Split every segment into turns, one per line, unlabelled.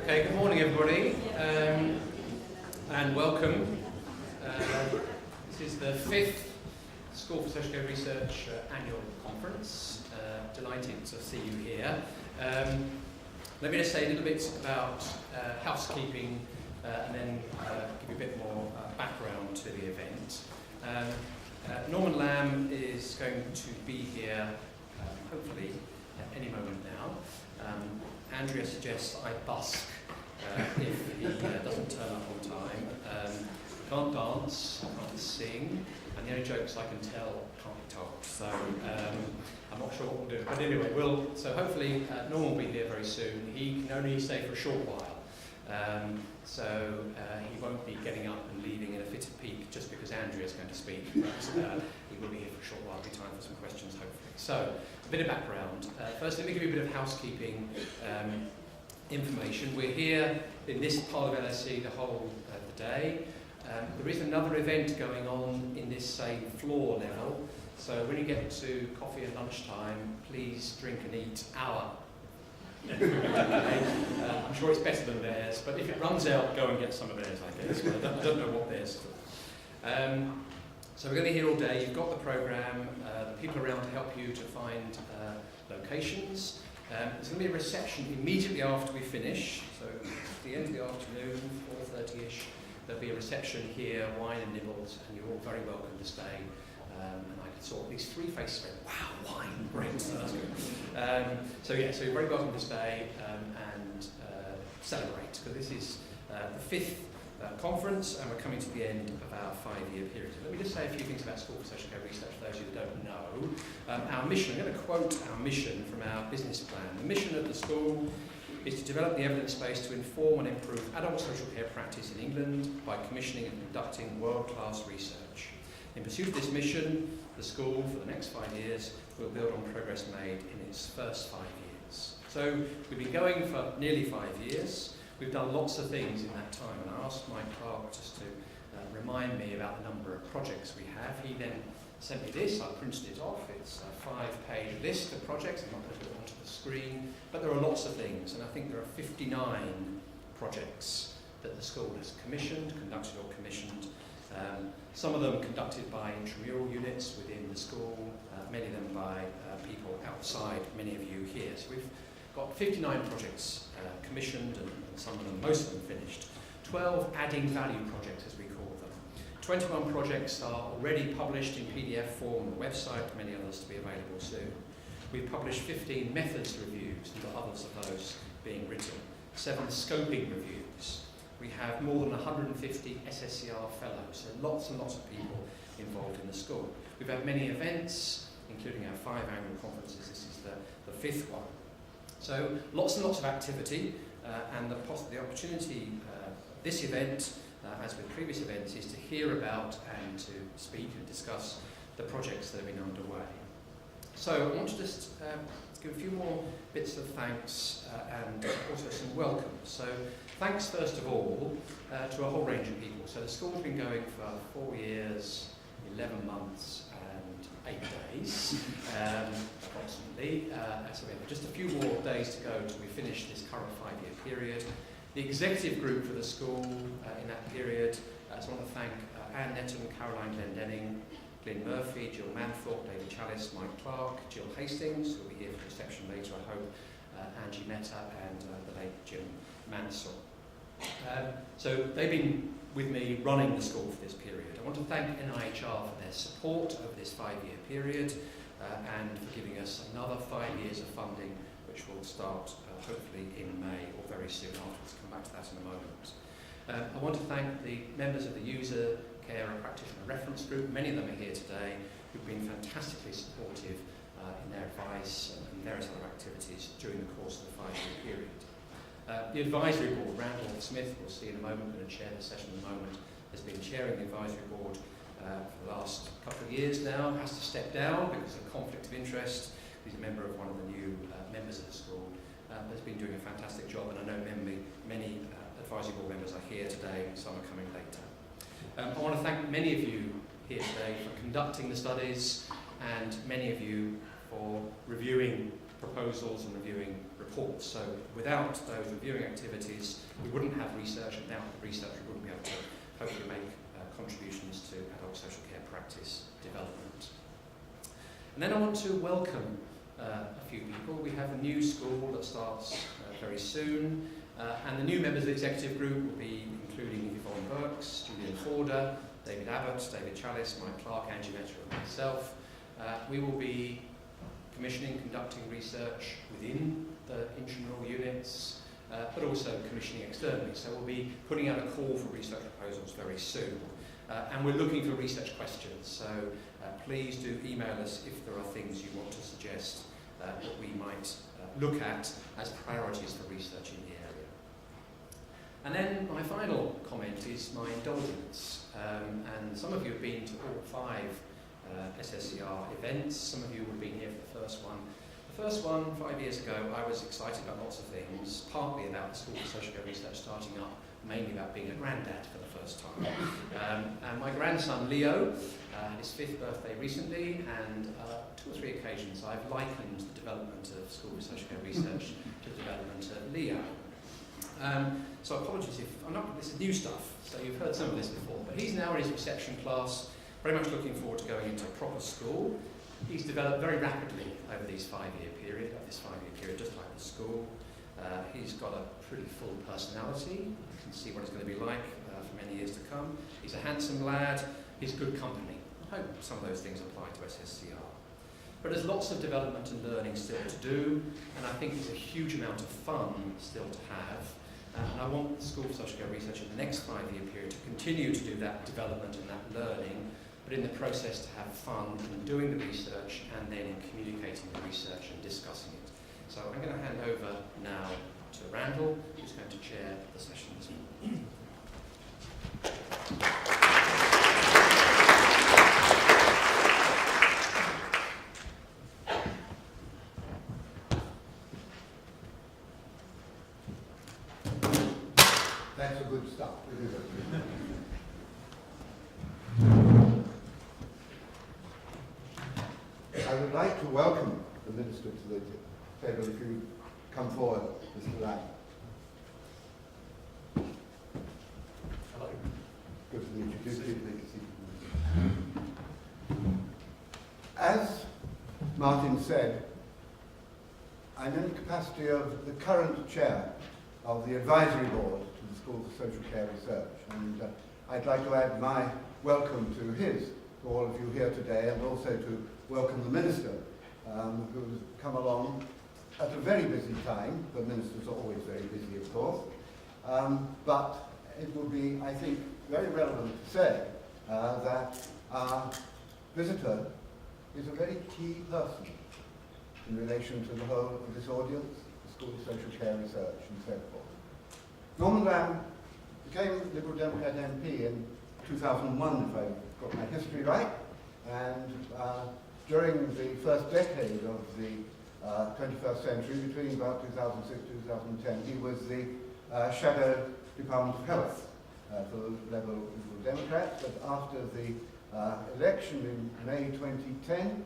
Okay, good morning everybody, and welcome. This is the 5th School for Social Care Research Annual Conference. Delighted to see you here. Let me just say a little bit about housekeeping and then give you a bit more background to the event. Norman Lamb is going to be here hopefully at any moment now. Andrea suggests I busk if he doesn't turn up on time. Can't dance, can't sing, and the only jokes I can tell can't be told. So I'm not sure what we'll do. But anyway, so hopefully Norman will be here very soon. He can only stay for a short while. So he won't be getting up and leaving in a fit of pique just because Andrea is going to speak. But he will be here for a short while. There'll be time for some questions, hopefully. So, a bit of background. First, let me give you a bit of housekeeping information. We're here in this part of LSE the whole of the day. There is another event going on in this same floor now. So when you get to coffee and lunchtime, please drink and eat our I'm sure it's better than theirs, but if it runs out, go and get some of theirs, I guess. But I don't know what theirs is. So we're going to be here all day. You've got the programme, the people around to help you to find locations. There's going to be a reception immediately after we finish. So at the end of the afternoon, 4:30ish, there'll be a reception here, wine and nibbles, and you're all very welcome to stay. And I saw these three faces going, wow, wine, great, so that's good. So you're very welcome to stay and celebrate, because this is the 5th conference, and we're coming to the end of our 5-year period. Let me just say a few things about School for Social Care Research for those of you that don't know. Our mission, I'm going to quote our mission from our business plan. The mission of the school is to develop the evidence base to inform and improve adult social care practice in England by commissioning and conducting world-class research. In pursuit of this mission, the school, for the next 5 years, will build on progress made in its first 5 years. So we've been going for nearly 5 years. We've done lots of things in that time, and I asked Mike Clark just to remind me about the number of projects we have. He then sent me this. I printed it off. It's a 5-page list of projects. I'm not going to put it onto the screen, but there are lots of things, and I think there are 59 projects that the school has conducted or commissioned. Some of them conducted by intramural units within the school, many of them by people outside, many of you here. So we've got 59 projects commissioned, and some of them, most of them finished. 12 adding value projects, as we call them. 21 projects are already published in PDF form on the website, many others to be available soon. We've published 15 methods reviews, and got others of those being written. 7 scoping reviews. We have more than 150 SSCR fellows, so lots and lots of people involved in the school. We've had many events, including our 5 annual conferences. This is the 5th one. So lots and lots of activity, and the opportunity this event, as with previous events, is to hear about and to speak and discuss the projects that have been underway. So I want to just give a few more bits of thanks and also some welcomes. So thanks first of all to a whole range of people. So the school's been going for 4 years, 11 months and 8 days, approximately. So we have just a few more days to go until we finish this current 5-year period. The executive group for the school in that period, so I want to thank Anne Netton, Caroline Glendenning, Glyn Murphy, Jill Manthorpe, David Chalice, Mike Clark, Jill Hastings, who will be here for the reception later, I hope, Angie Mehta, and the late Jim Mansell. So they've been with me running the school for this period. I want to thank NIHR for their support over this 5-year period and for giving us another 5 years of funding, which will start hopefully in May or very soon afterwards. Come back to that in a moment. I want to thank the members of the user care and practitioner reference group. Many of them are here today, who've been fantastically supportive in their advice and various other activities during the course of the 5-year period. The advisory board, Randall Smith, we'll see in a moment, going to chair the session in a moment, has been chairing the advisory board for the last couple of years now, has to step down because of conflict of interest. He's a member of one of the new members of the school, has been doing a fantastic job, and I know many advisory board members are here today, and some are coming later. I want to thank many of you here today for conducting the studies, and many of you for reviewing proposals and reviewing reports. So without those reviewing activities, we wouldn't have research, and without the research, we wouldn't be able to hopefully make contributions to adult social care practice development. And then I want to welcome a few people. We have a new school that starts very soon, and the new members of the executive group will be including Yvonne Burks, Julian Forder, David Abbott, David Chalice, Mike Clark, Angie Meta and myself. We will be commissioning, conducting research within the intramural units, but also commissioning externally. So we'll be putting out a call for research proposals very soon. And we're looking for research questions, so please do email us if there are things you want to suggest that we might look at as priorities for research in the area. And then my final comment is my indulgence. And some of you have been to all 5 SSCR events. Some of you would have been here for the first one. The first one, 5 years ago, I was excited about lots of things, partly about the School for Social Care Research starting up, mainly about being a granddad for the first time. And my grandson, Leo, had his 5th birthday recently, and 2 or 3 occasions I've likened the development of School for Social Care Research to the development of Leo. So apologies if I'm not, this is new stuff, so you've heard some of this before, but he's now in his reception class, very much looking forward to going into a proper school. He's developed very rapidly over this 5-year period, just like the school. He's got a pretty full personality. You can see what it's going to be like for many years to come. He's a handsome lad. He's good company. I hope some of those things apply to SSCR. But there's lots of development and learning still to do, and I think there's a huge amount of fun still to have. And I want the School for Social Care Research in the next 5-year period to continue to do that development and that learning, but in the process to have fun in doing the research and then in communicating the research and discussing it. So I'm going to hand over now to Randall, who's going to chair the session this morning.
That's a good start, isn't it? I would like to welcome the Minister to the table. If you come forward, Mr. Lang.
Hello.
Good to meet you. Do please take a seat. As Martin said, I'm in the capacity of the current chair of the advisory board to the School for Social Care Research, and I'd like to add my welcome to all of you here today, and also to welcome the Minister, who's come along at a very busy time. The Ministers are always very busy, of course, but it will be, I think, very relevant to say that our visitor is a very key person in relation to the whole of this audience, the School of Social Care Research and so forth. Norman Lamb became Liberal Democrat MP in 2001, if I've got my history right, and during the first decade of the 21st century, between about 2006 and 2010, he was the Shadow Department of Health for the Liberal Democrats, but after the election in May 2010,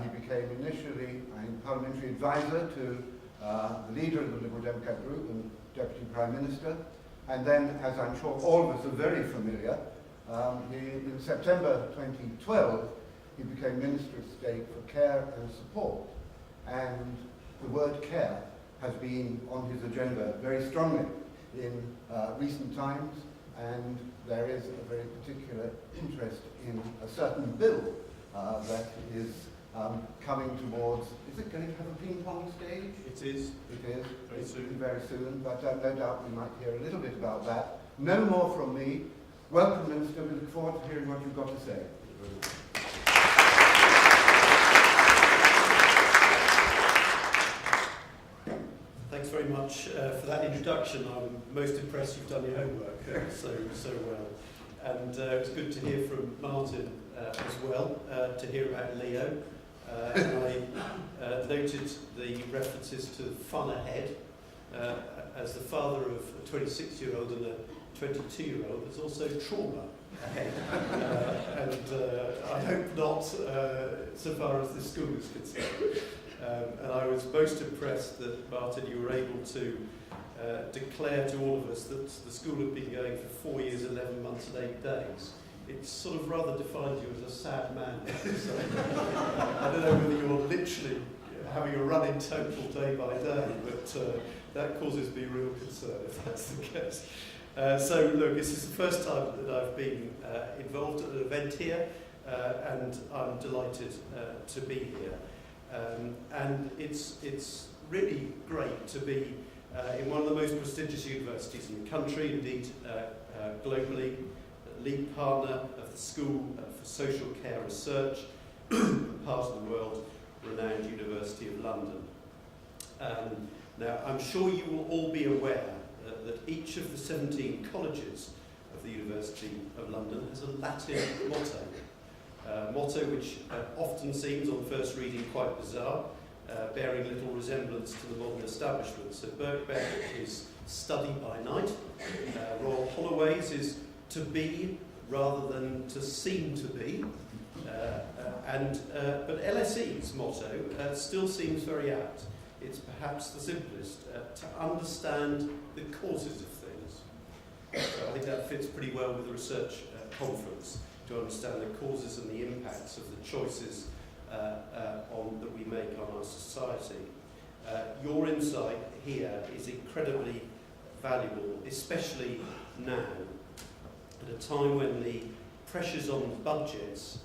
he became initially a parliamentary advisor to the leader of the Liberal Democrat group and Deputy Prime Minister, and then, as I'm sure all of us are very familiar, in September 2012, he became Minister of State for Care and Support, and the word care has been on his agenda very strongly in recent times, and there is a very particular interest in a certain bill that is coming towards. Is it going to have a ping-pong stage?
It is.
It is.
Very soon.
Very soon, but no doubt we might hear a little bit about that. No more from me. Welcome, Minister. We look forward to hearing what you've got to say.
Thanks very much for that introduction. I'm most impressed you've done your homework so well. And it was good to hear from Martin as well, to hear about Leo. And I noted the references to fun ahead. As the father of a 26-year-old and a 22-year-old, there's also trauma ahead. And I hope not so far as the school is concerned. And I was most impressed that, Martin, you were able to declare to all of us that the school had been going for 4 years, 11 months and 8 days. It sort of rather defines you as a sad man. So, I don't know whether you're literally having a run in total day by day, but that causes me real concern if that's the case. So look, this is the first time that I've been involved at an event here, and I'm delighted to be here. And it's really great to be in one of the most prestigious universities in the country, indeed globally, lead partner of the School for Social Care Research, part of the world-renowned University of London. Now, I'm sure you will all be aware that each of the 17 colleges of the University of London has a Latin motto which often seems on first reading quite bizarre, bearing little resemblance to the modern establishment. So Birkbeck is study by night, Royal Holloway's is to be rather than to seem to be, but LSE's motto still seems very apt. It's perhaps the simplest, to understand the causes of things. So I think that fits pretty well with the research conference, to understand the causes and the impacts of the choices that we make on our society. Your insight here is incredibly valuable, especially now, at a time when the pressures on budgets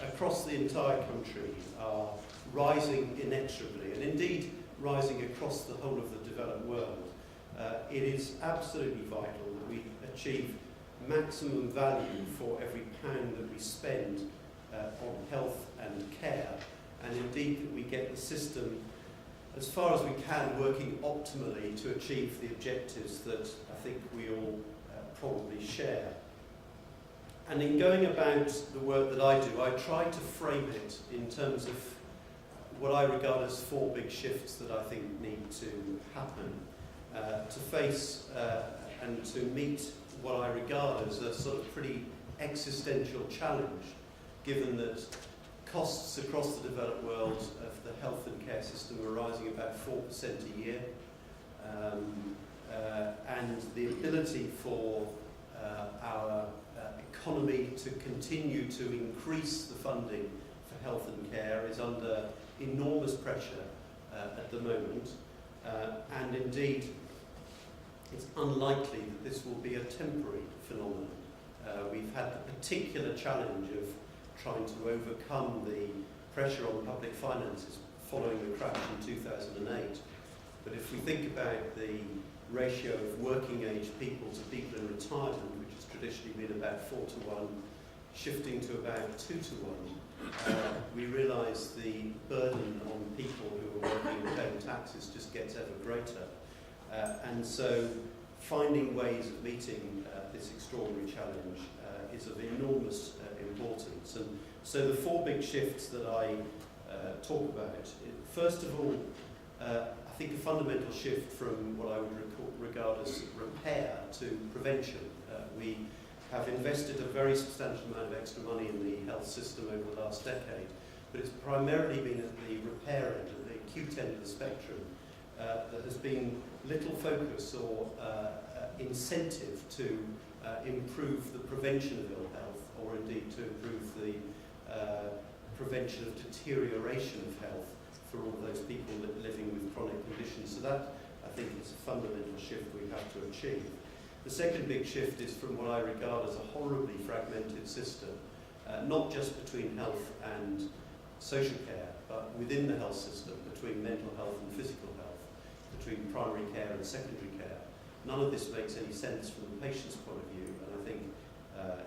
across the entire country are rising inexorably, and indeed rising across the whole of the developed world. It is absolutely vital that we achieve maximum value for every pound that we spend on health and care, and indeed that we get the system, as far as we can, working optimally to achieve the objectives that I think we all probably share. And in going about the work that I do, I try to frame it in terms of what I regard as 4 big shifts that I think need to happen to face and to meet what I regard as a sort of pretty existential challenge, given that costs across the developed world of the health and care system are rising about 4% a year, and the ability for our economy to continue to increase the funding for health and care is under enormous pressure at the moment, and indeed it's unlikely that this will be a temporary phenomenon. We've had the particular challenge of trying to overcome the pressure on public finances following the crash in 2008. But if we think about the ratio of working age people to people in retirement, which has traditionally been about 4 to 1, shifting to about 2 to 1, we realise the burden on people who are working and paying taxes just gets ever greater. And so finding ways of meeting this extraordinary challenge is of enormous importance. And so the 4 big shifts that I talk about, first of all, I think a fundamental shift from what I would regard as repair to prevention. We have invested a very substantial amount of extra money in the health system over the last decade, but it's primarily been at the repair end, at the acute end of the spectrum. There has been little focus or incentive to improve the prevention of ill health, or indeed to improve the prevention of deterioration of health for all of those people living with chronic conditions. So that, I think, is a fundamental shift we have to achieve. The second big shift is from what I regard as a horribly fragmented system, not just between health and social care, but within the health system, between mental health and physical health, between primary care and secondary care. None of this makes any sense from the patient's point of view, and I think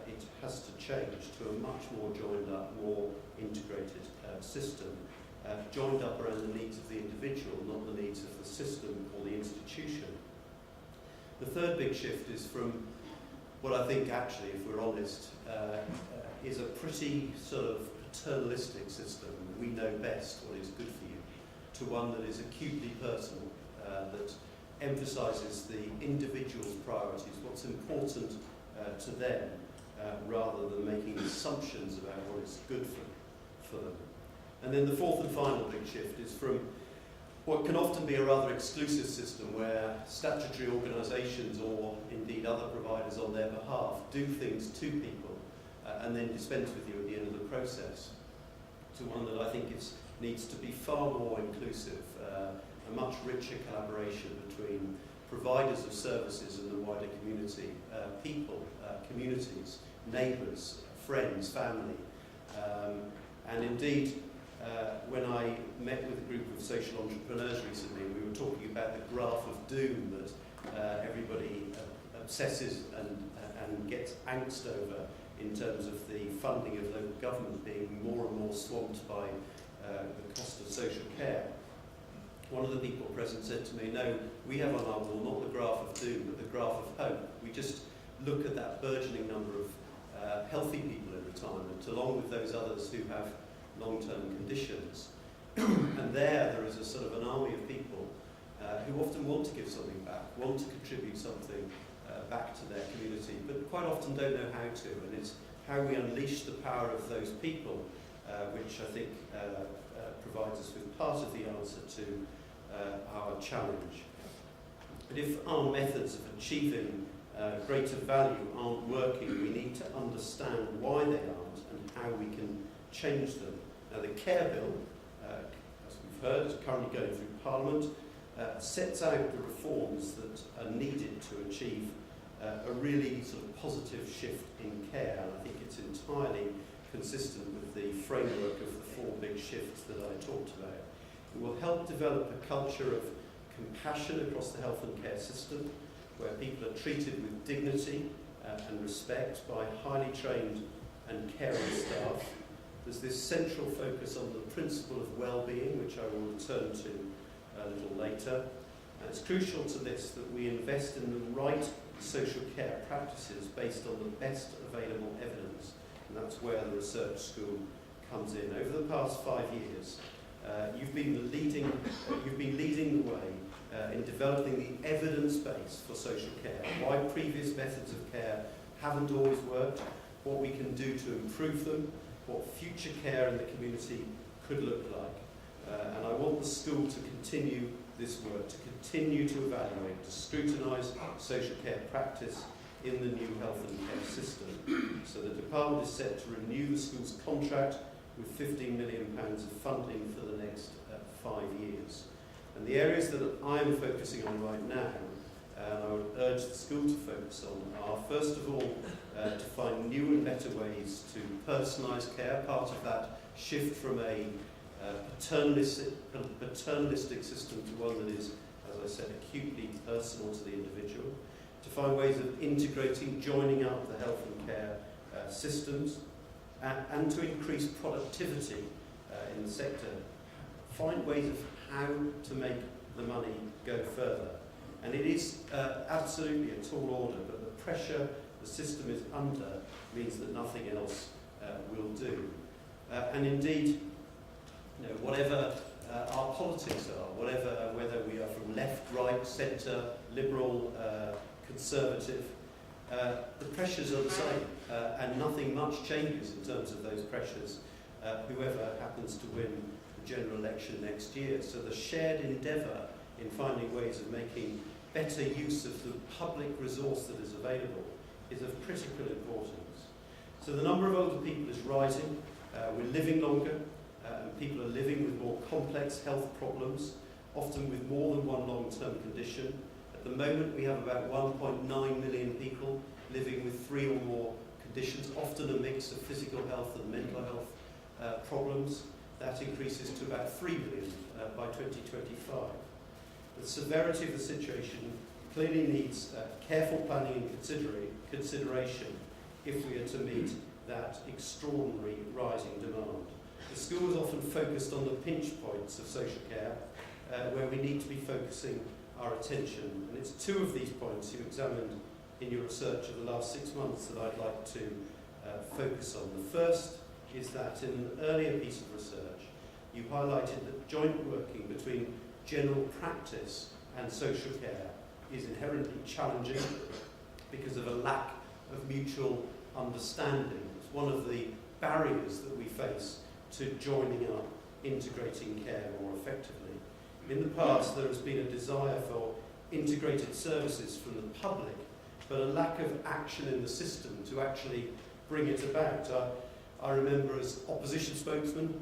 it has to change to a much more joined up, more integrated system, joined up around the needs of the individual, not the needs of the system or the institution. The third big shift is from what I think actually, if we're honest, is a pretty sort of paternalistic system. We know best what is good for you, to one that is acutely personal, that emphasises the individual's priorities, what's important to them, rather than making assumptions about what is good for them. And then the fourth and final big shift is from what can often be a rather exclusive system where statutory organisations or indeed other providers on their behalf do things to people and then dispense with you at the end of the process, to one that I think needs to be far more inclusive, a much richer collaboration between providers of services and the wider community, people, communities, neighbours, friends, family. And indeed, when I met with a group of social entrepreneurs recently, we were talking about the graph of doom that everybody obsesses and gets angst over in terms of the funding of local government being more and more swamped by the cost of social care. One of the people present said to me, no, we have on our wall not the graph of doom, but the graph of hope. We just look at that burgeoning number of healthy people in retirement, along with those others who have long-term conditions. And there is a sort of an army of people who often want to give something back, want to contribute something back to their community, but quite often don't know how to. And it's how we unleash the power of those people, which I think provides us with part of the answer to our challenge. But if our methods of achieving greater value aren't working, we need to understand why they aren't and how we can change them. Now, the Care Bill, as we've heard, is currently going through Parliament, sets out the reforms that are needed to achieve a really sort of positive shift in care. And I think it's entirely consistent with the framework of the four big shifts that I talked about. It will help develop a culture of compassion across the health and care system, where people are treated with dignity and respect by highly trained and caring staff. There's this central focus on the principle of well-being, which I will return to a little later. And it's crucial to this that we invest in the right social care practices based on the best available evidence. And that's where the research school comes in. Over the past 5 years, you've been leading the way in developing the evidence base for social care, why previous methods of care haven't always worked, what we can do to improve them, what future care in the community could look like. And I want the school to continue this work, to continue to evaluate, to scrutinise social care practice in the new health and care system. So the department is set to renew the school's contract with £15 million of funding for the next 5 years. And the areas that I am focusing on right now, and I would urge the school to focus on, are first of all to find new and better ways to personalise care, part of that shift from a paternalistic system to one that is, as I said, acutely personal to the individual, to find ways of integrating, joining up the health and care systems, and to increase productivity in the sector. Find ways of how to make the money go further. And it is absolutely a tall order, but the pressure the system is under means that nothing else will do. And indeed, whatever our politics are, whether we are from left, right, centre, liberal, conservative, the pressures are the same, and nothing much changes in terms of those pressures, whoever happens to win the general election next year. So the shared endeavour in finding ways of making better use of the public resource that is available is of critical importance. So the number of older people is rising, we're living longer, and people are living with more complex health problems, often with more than one long-term condition. At the moment, we have about 1.9 million people living with 3 or more conditions, often a mix of physical health and mental health problems. That increases to about 3 million by 2025. The severity of the situation clearly needs careful planning and consideration if we are to meet that extraordinary rising demand. The school is often focused on the pinch points of social care, where we need to be focusing our attention. And it's 2 of these points you examined in your research of the last 6 months that I'd like to focus on. The first is that in an earlier piece of research, you highlighted that joint working between general practice and social care is inherently challenging because of a lack of mutual understanding. It's one of the barriers that we face to joining up integrating care more effectively. In the past, there has been a desire for integrated services from the public, but a lack of action in the system to actually bring it about. I remember as opposition spokesman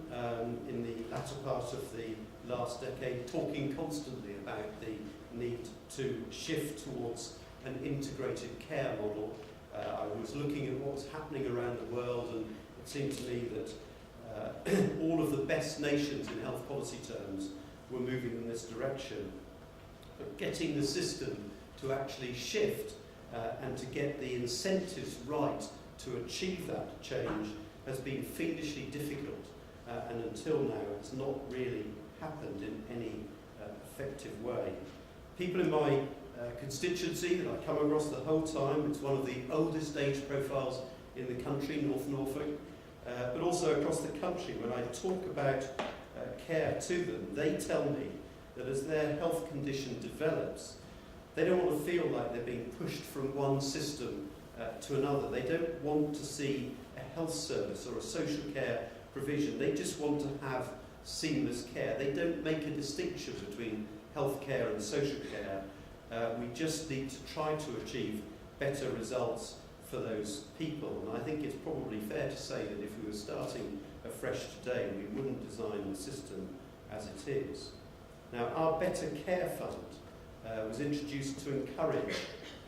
in the latter part of the last decade talking constantly about the need to shift towards an integrated care model. I was looking at what was happening around the world, and it seemed to me that all of the best nations in health policy terms were moving in this direction. But getting the system to actually shift and to get the incentives right to achieve that change has been fiendishly difficult, and until now it's not really happened in any effective way. People in my constituency that I come across the whole time, it's one of the oldest age profiles in the country, North Norfolk, but also across the country. When I talk about care to them, they tell me that as their health condition develops, they don't want to feel like they're being pushed from one system to another. They don't want to see a health service or a social care provision. They just want to have seamless care. They don't make a distinction between health care and social care. We just need to try to achieve better results for those people. And I think it's probably fair to say that if we were starting afresh today, we wouldn't design the system as it is. Now, our Better Care Fund was introduced to encourage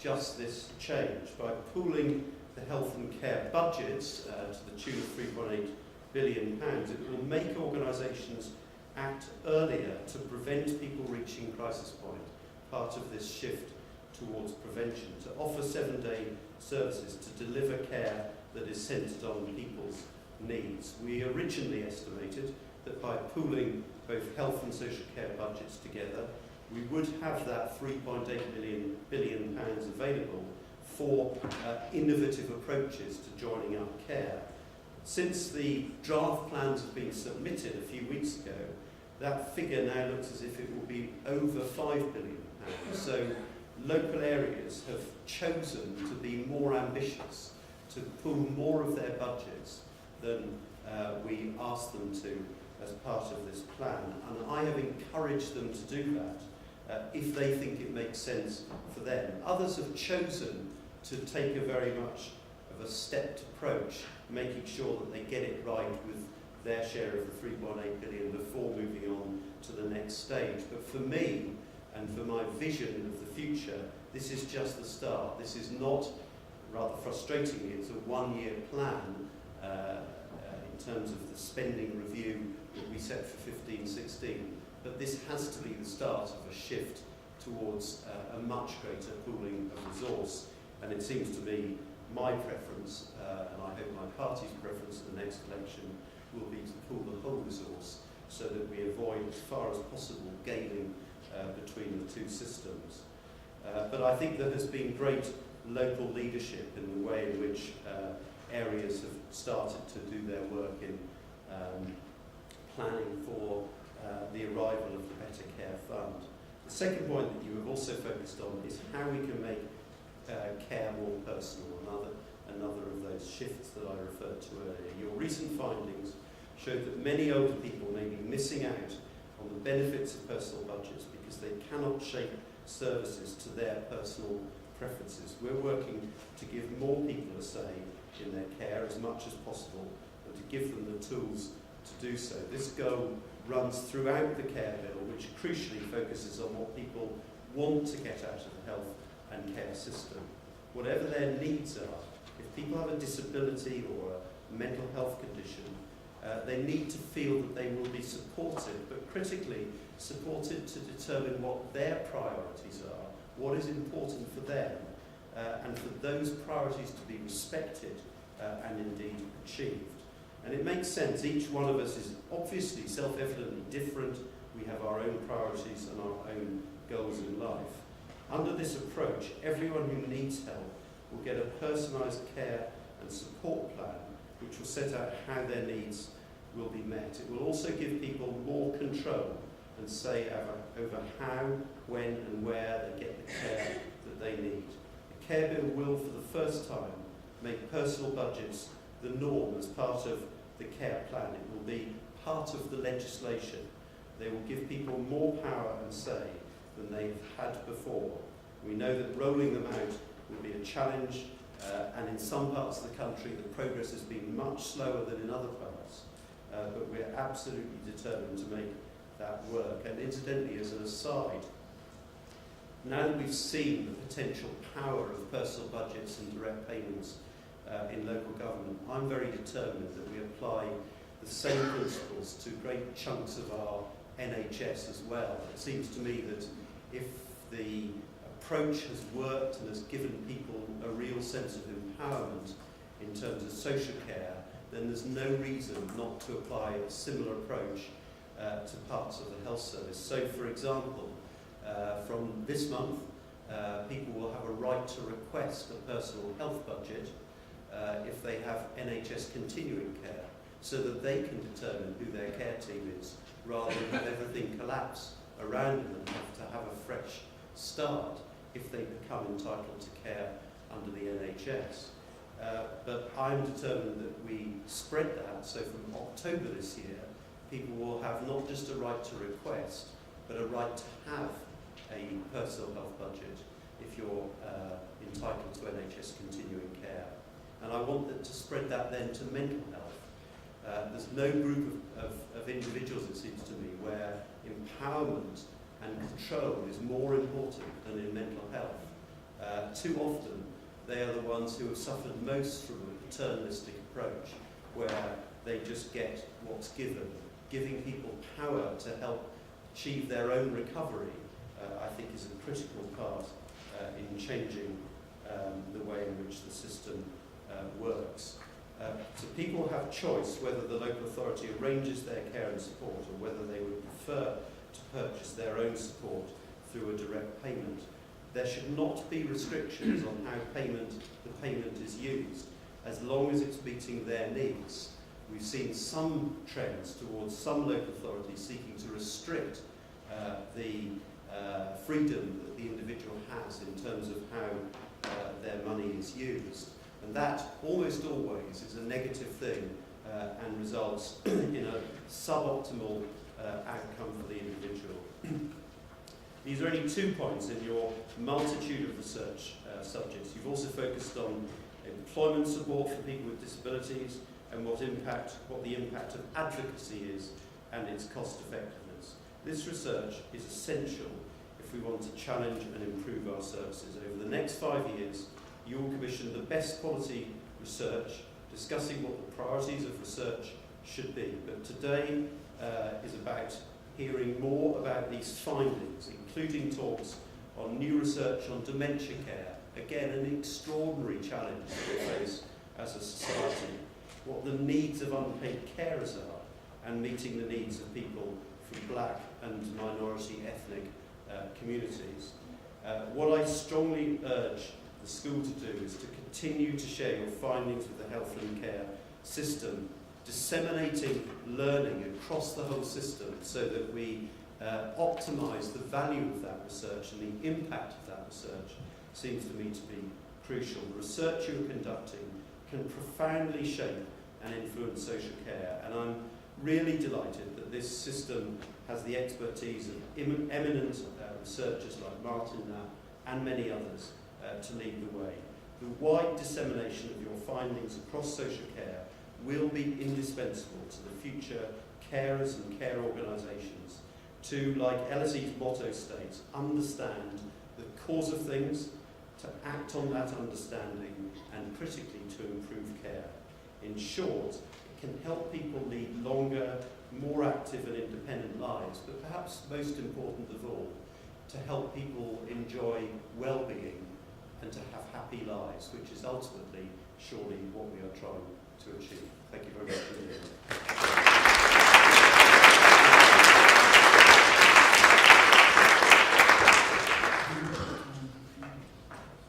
just this change by pooling the health and care budgets to the tune of £3.8 billion. It will make organisations act earlier to prevent people reaching crisis point, part of this shift towards prevention, to offer 7-day services, to deliver care that is centred on people's needs. We originally estimated that by pooling both health and social care budgets together, we would have that £3.8 billion available for innovative approaches to joining up care. Since the draft plans have been submitted a few weeks ago, that figure now looks as if it will be over £5 billion. So local areas have chosen to be more ambitious, to pool more of their budgets than we asked them to as part of this plan. And I have encouraged them to do that if they think it makes sense for them. Others have chosen to take a very much of a stepped approach, making sure that they get it right with their share of the £3.8 billion before moving on to the next stage. But for me, and for my vision of the future, this is just the start. This is not, rather frustratingly, it's a one-year plan in terms of the spending review that we set for 15-16. But this has to be the start of a shift towards a much greater pooling of resource. And it seems to me my preference, and I hope my party's preference at the next election, will be to pool the whole resource so that we avoid, as far as possible, gaming between the two systems. But I think there has been great local leadership in the way in which areas have started to do their work in planning for the arrival of the Better Care Fund. The second point that you have also focused on is how we can make care more personal, another of those shifts that I referred to earlier. Your recent findings showed that many older people may be missing out on the benefits of personal budgets because they cannot shape services to their personal preferences. We're working to give more people a say in their care as much as possible and to give them the tools to do so. This goal runs throughout the care bill, which crucially focuses on what people want to get out of the health and care system. Whatever their needs are, if people have a disability or a mental health condition, they need to feel that they will be supported, but critically supported to determine what their priorities are, what is important for them, and for those priorities to be respected and indeed achieved. And it makes sense, each one of us is obviously self-evidently different. We have our own priorities and our own goals in life. Under this approach, everyone who needs help will get a personalised care and support plan which will set out how their needs will be met. It will also give people more control and say over how, when and where they get the care that they need. The Care Bill will, for the first time, make personal budgets the norm as part of the care plan. It will be part of the legislation. They will give people more power and say than they've had before. We know that rolling them out will be a challenge, and in some parts of the country the progress has been much slower than in other parts, but we're absolutely determined to make that work. And incidentally, as an aside, now that we've seen the potential power of personal budgets and direct payments in local government, I'm very determined that we apply the same principles to great chunks of our NHS as well. It seems to me that if the approach has worked and has given people a real sense of empowerment in terms of social care, then there's no reason not to apply a similar approach to parts of the health service. So, for example, from this month, people will have a right to request a personal health budget if they have NHS continuing care, so that they can determine who their care team is, rather than have everything collapse around them and have to have a fresh start if they become entitled to care under the NHS. But I'm determined that we spread that, so from October this year, people will have not just a right to request, but a right to have a personal health budget if you're entitled to NHS continuing care. And I want to spread that then to mental health. There's no group of individuals, it seems to me, where empowerment and control is more important than in mental health. Too often, they are the ones who have suffered most from a paternalistic approach, where they just get what's given. Giving people power to help achieve their own recovery, I think, is a critical part in changing the way in which the system works. So people have choice whether the local authority arranges their care and support, or whether they would prefer to purchase their own support through a direct payment. There should not be restrictions on how the payment is used, as long as it's meeting their needs. We've seen some trends towards some local authorities seeking to restrict the freedom that the individual has in terms of how their money is used. And that almost always is a negative thing and results in a suboptimal outcome for the individual. These are only 2 points in your multitude of research subjects. You've also focused on employment support for people with disabilities and what the impact of advocacy is and its cost effectiveness. This research is essential if we want to challenge and improve our services. Over the next 5 years, you will commission the best quality research, discussing what the priorities of research should be. But today is about hearing more about these findings, including talks on new research on dementia care. Again, an extraordinary challenge that we face as a society. What the needs of unpaid carers are, and meeting the needs of people from black and minority ethnic communities. What I strongly urge the school to do is to continue to share your findings with the health and care system, disseminating learning across the whole system so that we optimise the value of that research, and the impact of that research seems to me to be crucial. The research you're conducting can profoundly shape and influence social care, and I'm really delighted that this system has the expertise of eminent researchers like Martin Knapp and many others to lead the way. The wide dissemination of your findings across social care will be indispensable to the future carers and care organisations to, like LSE's motto states, understand the cause of things, to act on that understanding, and critically to improve care. In short, it can help people lead longer, more active and independent lives, but perhaps most important of all, to help people enjoy well-being and to have happy lives, which is ultimately surely what we are trying to achieve. Thank you very much for being here.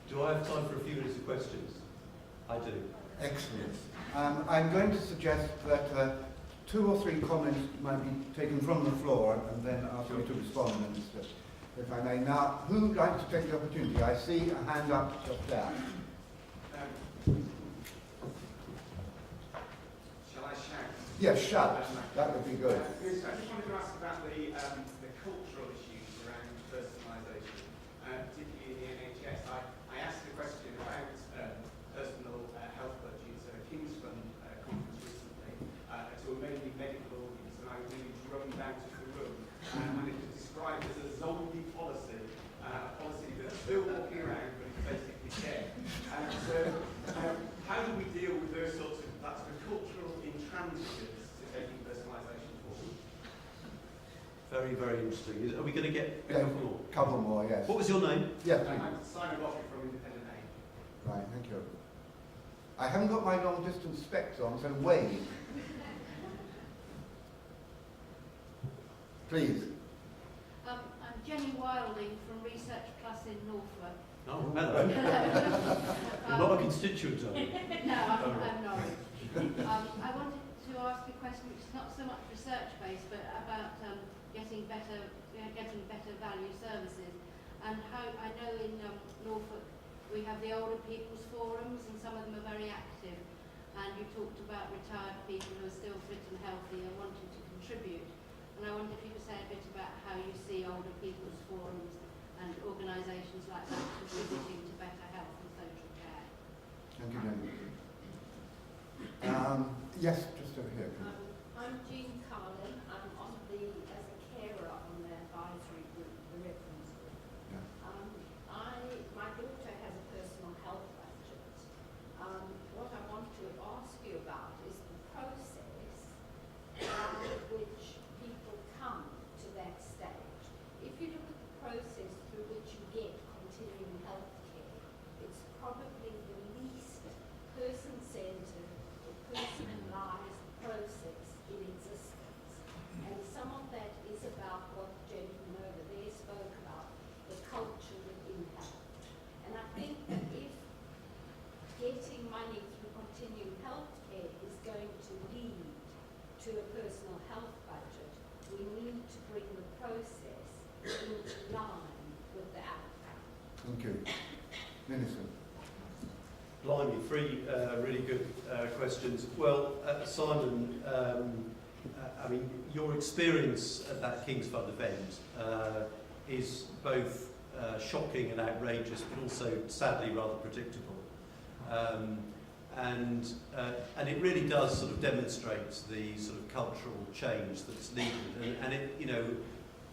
Do I have time for a few minutes of questions? I do.
Excellent. I'm going to suggest that 2 or 3 comments might be taken from the floor and then ask you to respond, Minister, if I may. Now, who would like to take the opportunity? I see a hand up just there.
Shall I shout?
Yes, shout. That would be good.
I just wanted to ask about the cultural issues around personalisation, particularly in the NHS. I asked a question about personal health budgets at a King's Fund conference recently to a mainly medical audience, and I was really drummed out of the room, and it was described as a zombie policy, a policy that's still walking around but is basically dead. So how do we deal with those sorts of cultural intransigence to taking personalisation forward?
Very, very interesting. Are we going to get a couple more?
Couple more, yes.
What was your name?
Yes,
I'm Simon Lockie from Independent Aid.
right, thank you. I haven't got my long distance specs on, so wave. Please.
I'm Jenny Wilding from Research Plus in Norfolk.
Oh, hello. You're not a constituent, are you?
No, I'm not. I wanted to ask a question which is not so much research-based, but about getting better value services. And how I know in Norfolk we have the older people's forums, and some of them are very active. And you talked about retired people who are still fit and healthy and wanting to contribute. And I wonder if you could say a bit about how you see older people's forums and organisations like that contributing to better health and social care.
Thank you, Jenny. Yes, just over here.
I'm Jean Carlin. I'm as a carer on the advisory group, the reference group.
Yeah.
My daughter has a personal health budget. What I want to ask you about is the process by which people come to that stage. If you look at the process through which you get continuing health care, it's probably the least person-centred or personalised process in existence. And some of that is about what the gentleman over there spoke about, the culture within health. And I think that if getting money through continuing health care is going to lead to a personal health budget, we need to bring the process into line with the outcome.
Thank you. Minister.
Blimey, three really good questions. Well, Simon, I mean, your experience at that King's Fund event is both shocking and outrageous, but also sadly rather predictable. And it really does sort of demonstrate the sort of cultural change that's needed. And it, you know,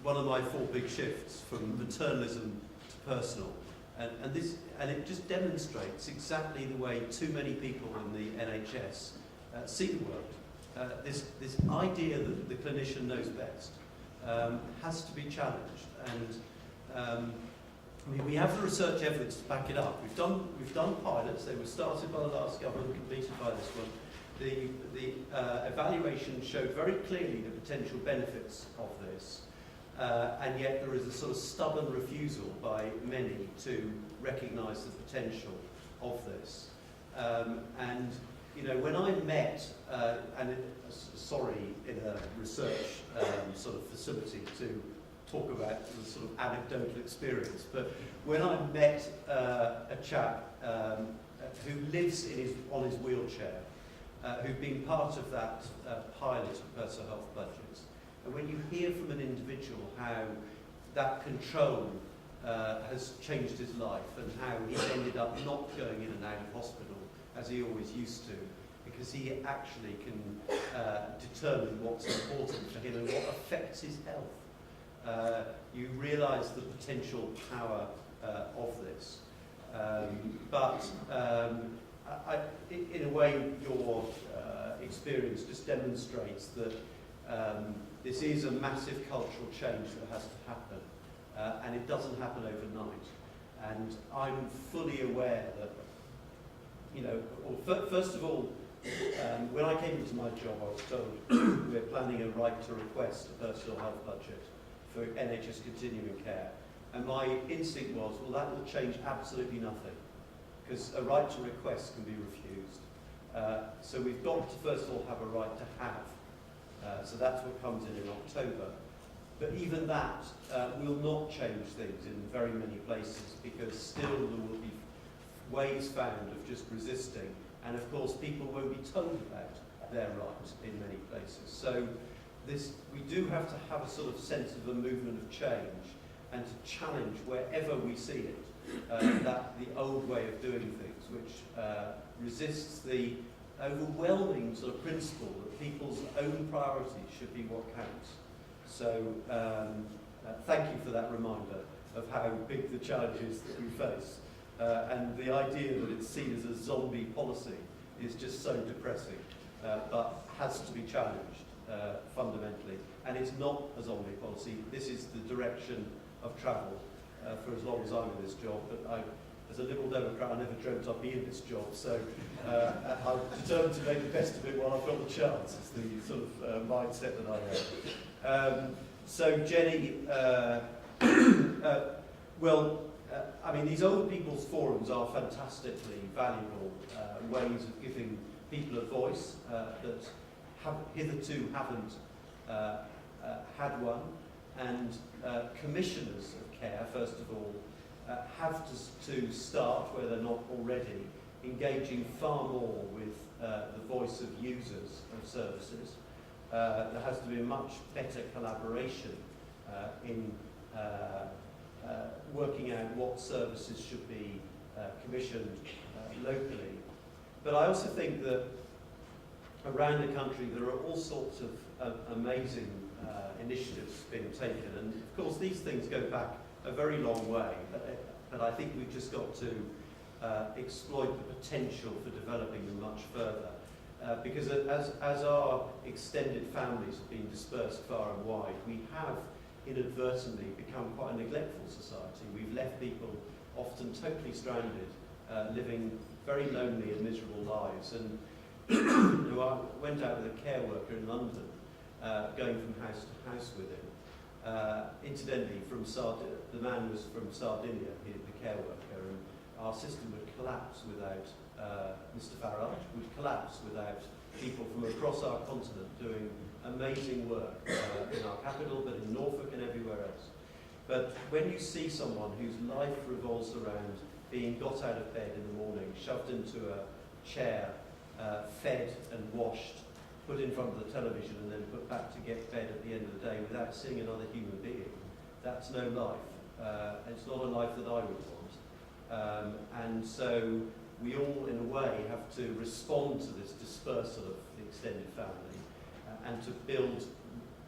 one of my four big shifts from maternalism to personal. And it just demonstrates exactly the way too many people in the NHS see the world. This idea that the clinician knows best has to be challenged. And I mean, we have the research evidence to back it up. We've done pilots. They were started by the last government, completed by this one. The evaluation showed very clearly the potential benefits of this. And yet there is a sort of stubborn refusal by many to recognise the potential of this. And you know, when I met, in a research sort of facility to talk about the sort of anecdotal experience, but when I met a chap who lives on his wheelchair, who'd been part of that pilot of personal health budgets. And when you hear from an individual how that control has changed his life and how he's ended up not going in and out of hospital as he always used to, because he actually can determine what's important for him and what affects his health, you realise the potential power of this. In a way, your experience just demonstrates that this is a massive cultural change that has to happen, and it doesn't happen overnight. And I'm fully aware that, you know, first of all, when I came into my job, I was told we're planning a right to request a personal health budget for NHS continuing care. And my instinct was, well, that will change absolutely nothing, because a right to request can be refused. So we've got to first of all have a right to have. So that's what comes in October. But even that will not change things in very many places, because still there will be ways found of just resisting. And of course, people won't be told about their right in many places. So we do have to have a sort of sense of a movement of change and to challenge wherever we see it, that the old way of doing things, which resists the overwhelming sort of principle that people's own priorities should be what counts. So thank you for that reminder of how big the challenge is that we face. And the idea that it's seen as a zombie policy is just so depressing, but has to be challenged fundamentally. And it's not a zombie policy. This is the direction of travel for as long as I'm in this job. But as a Liberal Democrat, I never dreamt I'd be in this job. So I'm determined to make the best of it while I've got the chance. It's the sort of mindset that I have. So Jenny, I mean, these old people's forums are fantastically valuable ways of giving people a voice that hitherto haven't had one. And commissioners of care, first of all, have to start, where they're not already, engaging far more with the voice of users of services. There has to be a much better collaboration in working out what services should be commissioned locally. But I also think that around the country there are all sorts of amazing initiatives being taken, and of course these things go back a very long way, but I think we've just got to exploit the potential for developing them much further. Because as our extended families have been dispersed far and wide, we have inadvertently become quite a neglectful society. We've left people often totally stranded, living very lonely and miserable lives. And I went out with a care worker in London, going from house to house with him. Incidentally, the man was from Sardinia, the care worker, and our system would collapse without Mr. Farage, would collapse without people from across our continent doing amazing work in our capital, but in Norfolk and everywhere else. But when you see someone whose life revolves around being got out of bed in the morning, shoved into a chair, fed and washed, put in front of the television and then put back to get fed at the end of the day without seeing another human being, that's no life. It's not a life that I would want. And so we all, in a way, have to respond to this dispersal of the extended family and to build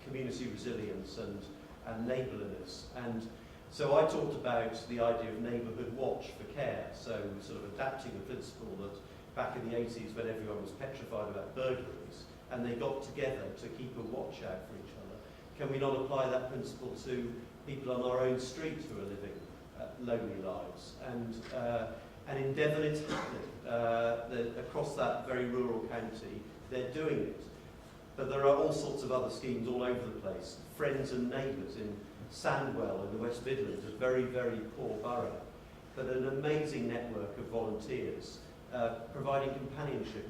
community resilience and neighbourliness. And so I talked about the idea of neighbourhood watch for care, so sort of adapting the principle that back in the 80s when everyone was petrified about burglaries and they got together to keep a watch out for each other, can we not apply that principle to people on our own street who are living lonely lives? And in Devon it's happening. Across that very rural county, they're doing it. But there are all sorts of other schemes all over the place. Friends and Neighbours in Sandwell in the West Midlands, a very, very poor borough, but an amazing network of volunteers providing companionship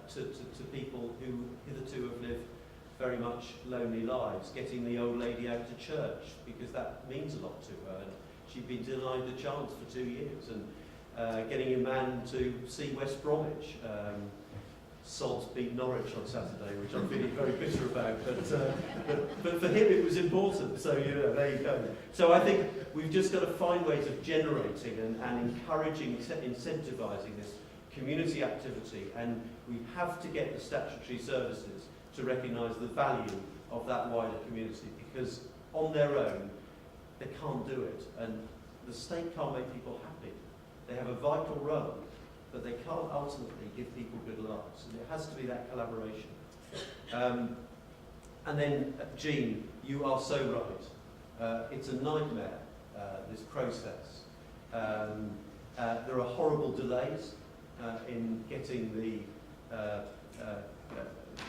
to people who hitherto have lived very much lonely lives, getting the old lady out to church because that means a lot to her, and she'd been denied the chance for 2 years, and getting a man to see West Bromwich. Sods beat Norwich on Saturday, which I'm feeling very bitter about, but for him it was important, so there you go. So I think we've just got to find ways of generating and encouraging, incentivising this community activity, and we have to get the statutory services to recognise the value of that wider community, because on their own they can't do it, and the state can't make people happy. They have a vital role, but they can't ultimately give people good lives, and it has to be that collaboration. And then, Jean, you are so right. It's a nightmare, this process. There are horrible delays in getting the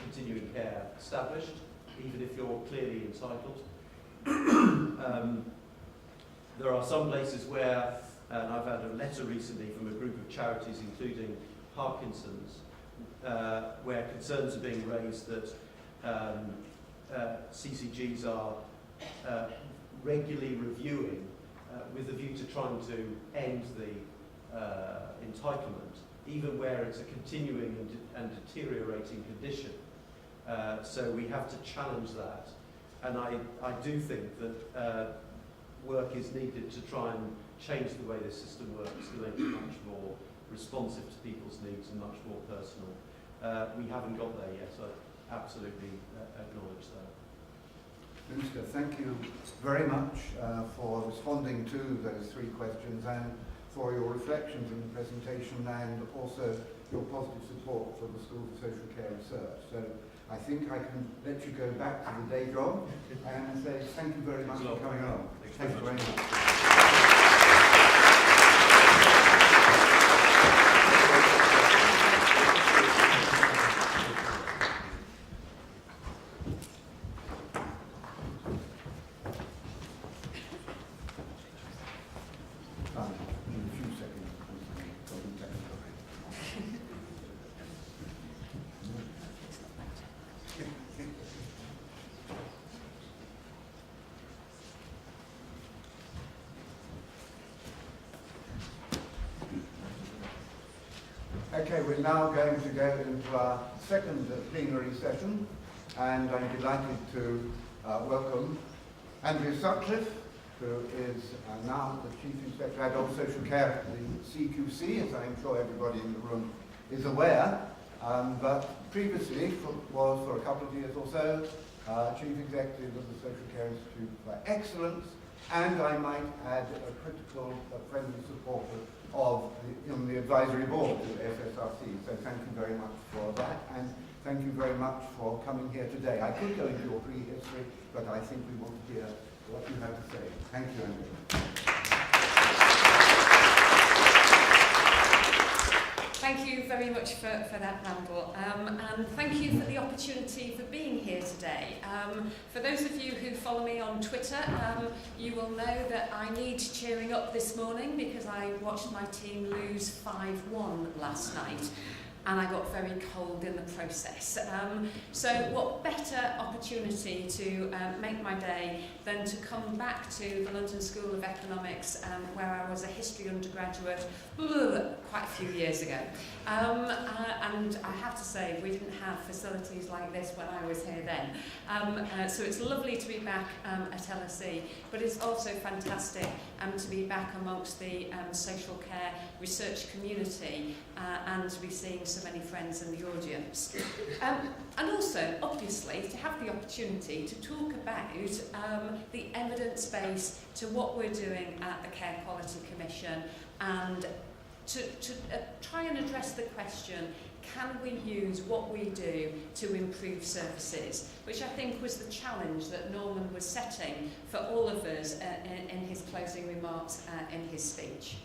continuing care established, even if you're clearly entitled. There are some places where, and I've had a letter recently from a group of charities, including Parkinson's, where concerns are being raised that CCGs are regularly reviewing with a view to trying to end the entitlement, even where it's a continuing and deteriorating condition. So we have to challenge that. And I do think that work is needed to try and change the way this system works to make it much more responsive to people's needs and much more personal. We haven't got there yet, so I absolutely acknowledge that.
Minister, thank you very much for responding to those 3 questions and for your reflections in the presentation and also your positive support for the School for Social Care Research. So I think I can let you go back to the day job and say thank you very much for coming along. Thank you very much. Okay, we're now going to go into our second plenary session, and I'm delighted to welcome Andrew Sutcliffe, who is now the Chief Inspector of Adult Social Care at the CQC, as I'm sure everybody in the room is aware, but previously was for a couple of years or so Chief Executive of the Social Care Institute for Excellence, and I might add a critical, friendly supporter of the advisory board to SSRC. So thank you very much for that, and thank you very much for coming here today. I could go into your prehistory, but I think we want to hear what you have to say. Thank you, Andrew.
Thank you very much for that ramble, and thank you for the opportunity for being here today. For those of you who follow me on Twitter, you will know that I need cheering up this morning because I watched my team lose 5-1 last night. And I got very cold in the process. So what better opportunity to make my day than to come back to the London School of Economics, where I was a history undergraduate quite a few years ago. And I have to say, we didn't have facilities like this when I was here then. So it's lovely to be back at LSE, but it's also fantastic to be back amongst the social care research community and to be seeing so many friends in the audience. And also, obviously, to have the opportunity to talk about the evidence base to what we're doing at the Care Quality Commission and to try and address the question, can we use what we do to improve services? Which I think was the challenge that Norman was setting for all of us in his closing remarks in his speech.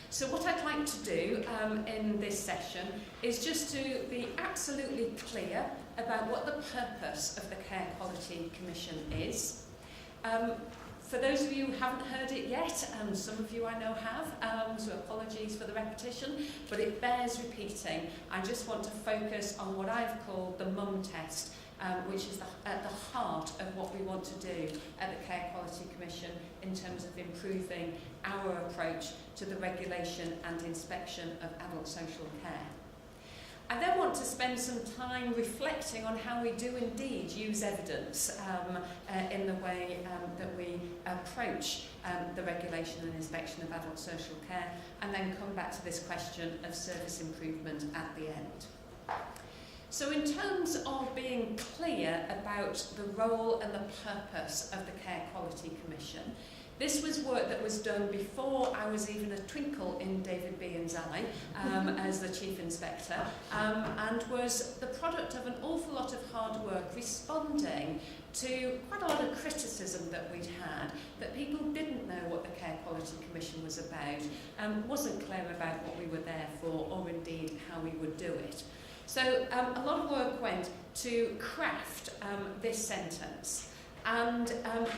So what I'd like to do in this session is just to be absolutely clear about what the purpose of the Care Quality Commission is. For those of you who haven't heard it yet, and some of you I know have, so apologies for the repetition, but it bears repeating. I just want to focus on what I've called the mum test, which is at the heart of what we want to do at the Care Quality Commission in terms of improving our approach to the regulation and inspection of adult social care. I then want to spend some time reflecting on how we do indeed use evidence in the way that we approach the regulation and inspection of adult social care, and then come back to this question of service improvement at the end. So in terms of being clear about the role and the purpose of the Care Quality Commission, this was work that was done before I was even a twinkle in David Behan's eye as the Chief Inspector, and was the product of an awful lot of hard work responding to quite a lot of criticism that we'd had, that people didn't know what the Care Quality Commission was about, wasn't clear about what we were there for, or indeed how we would do it. So a lot of work went to craft this sentence. And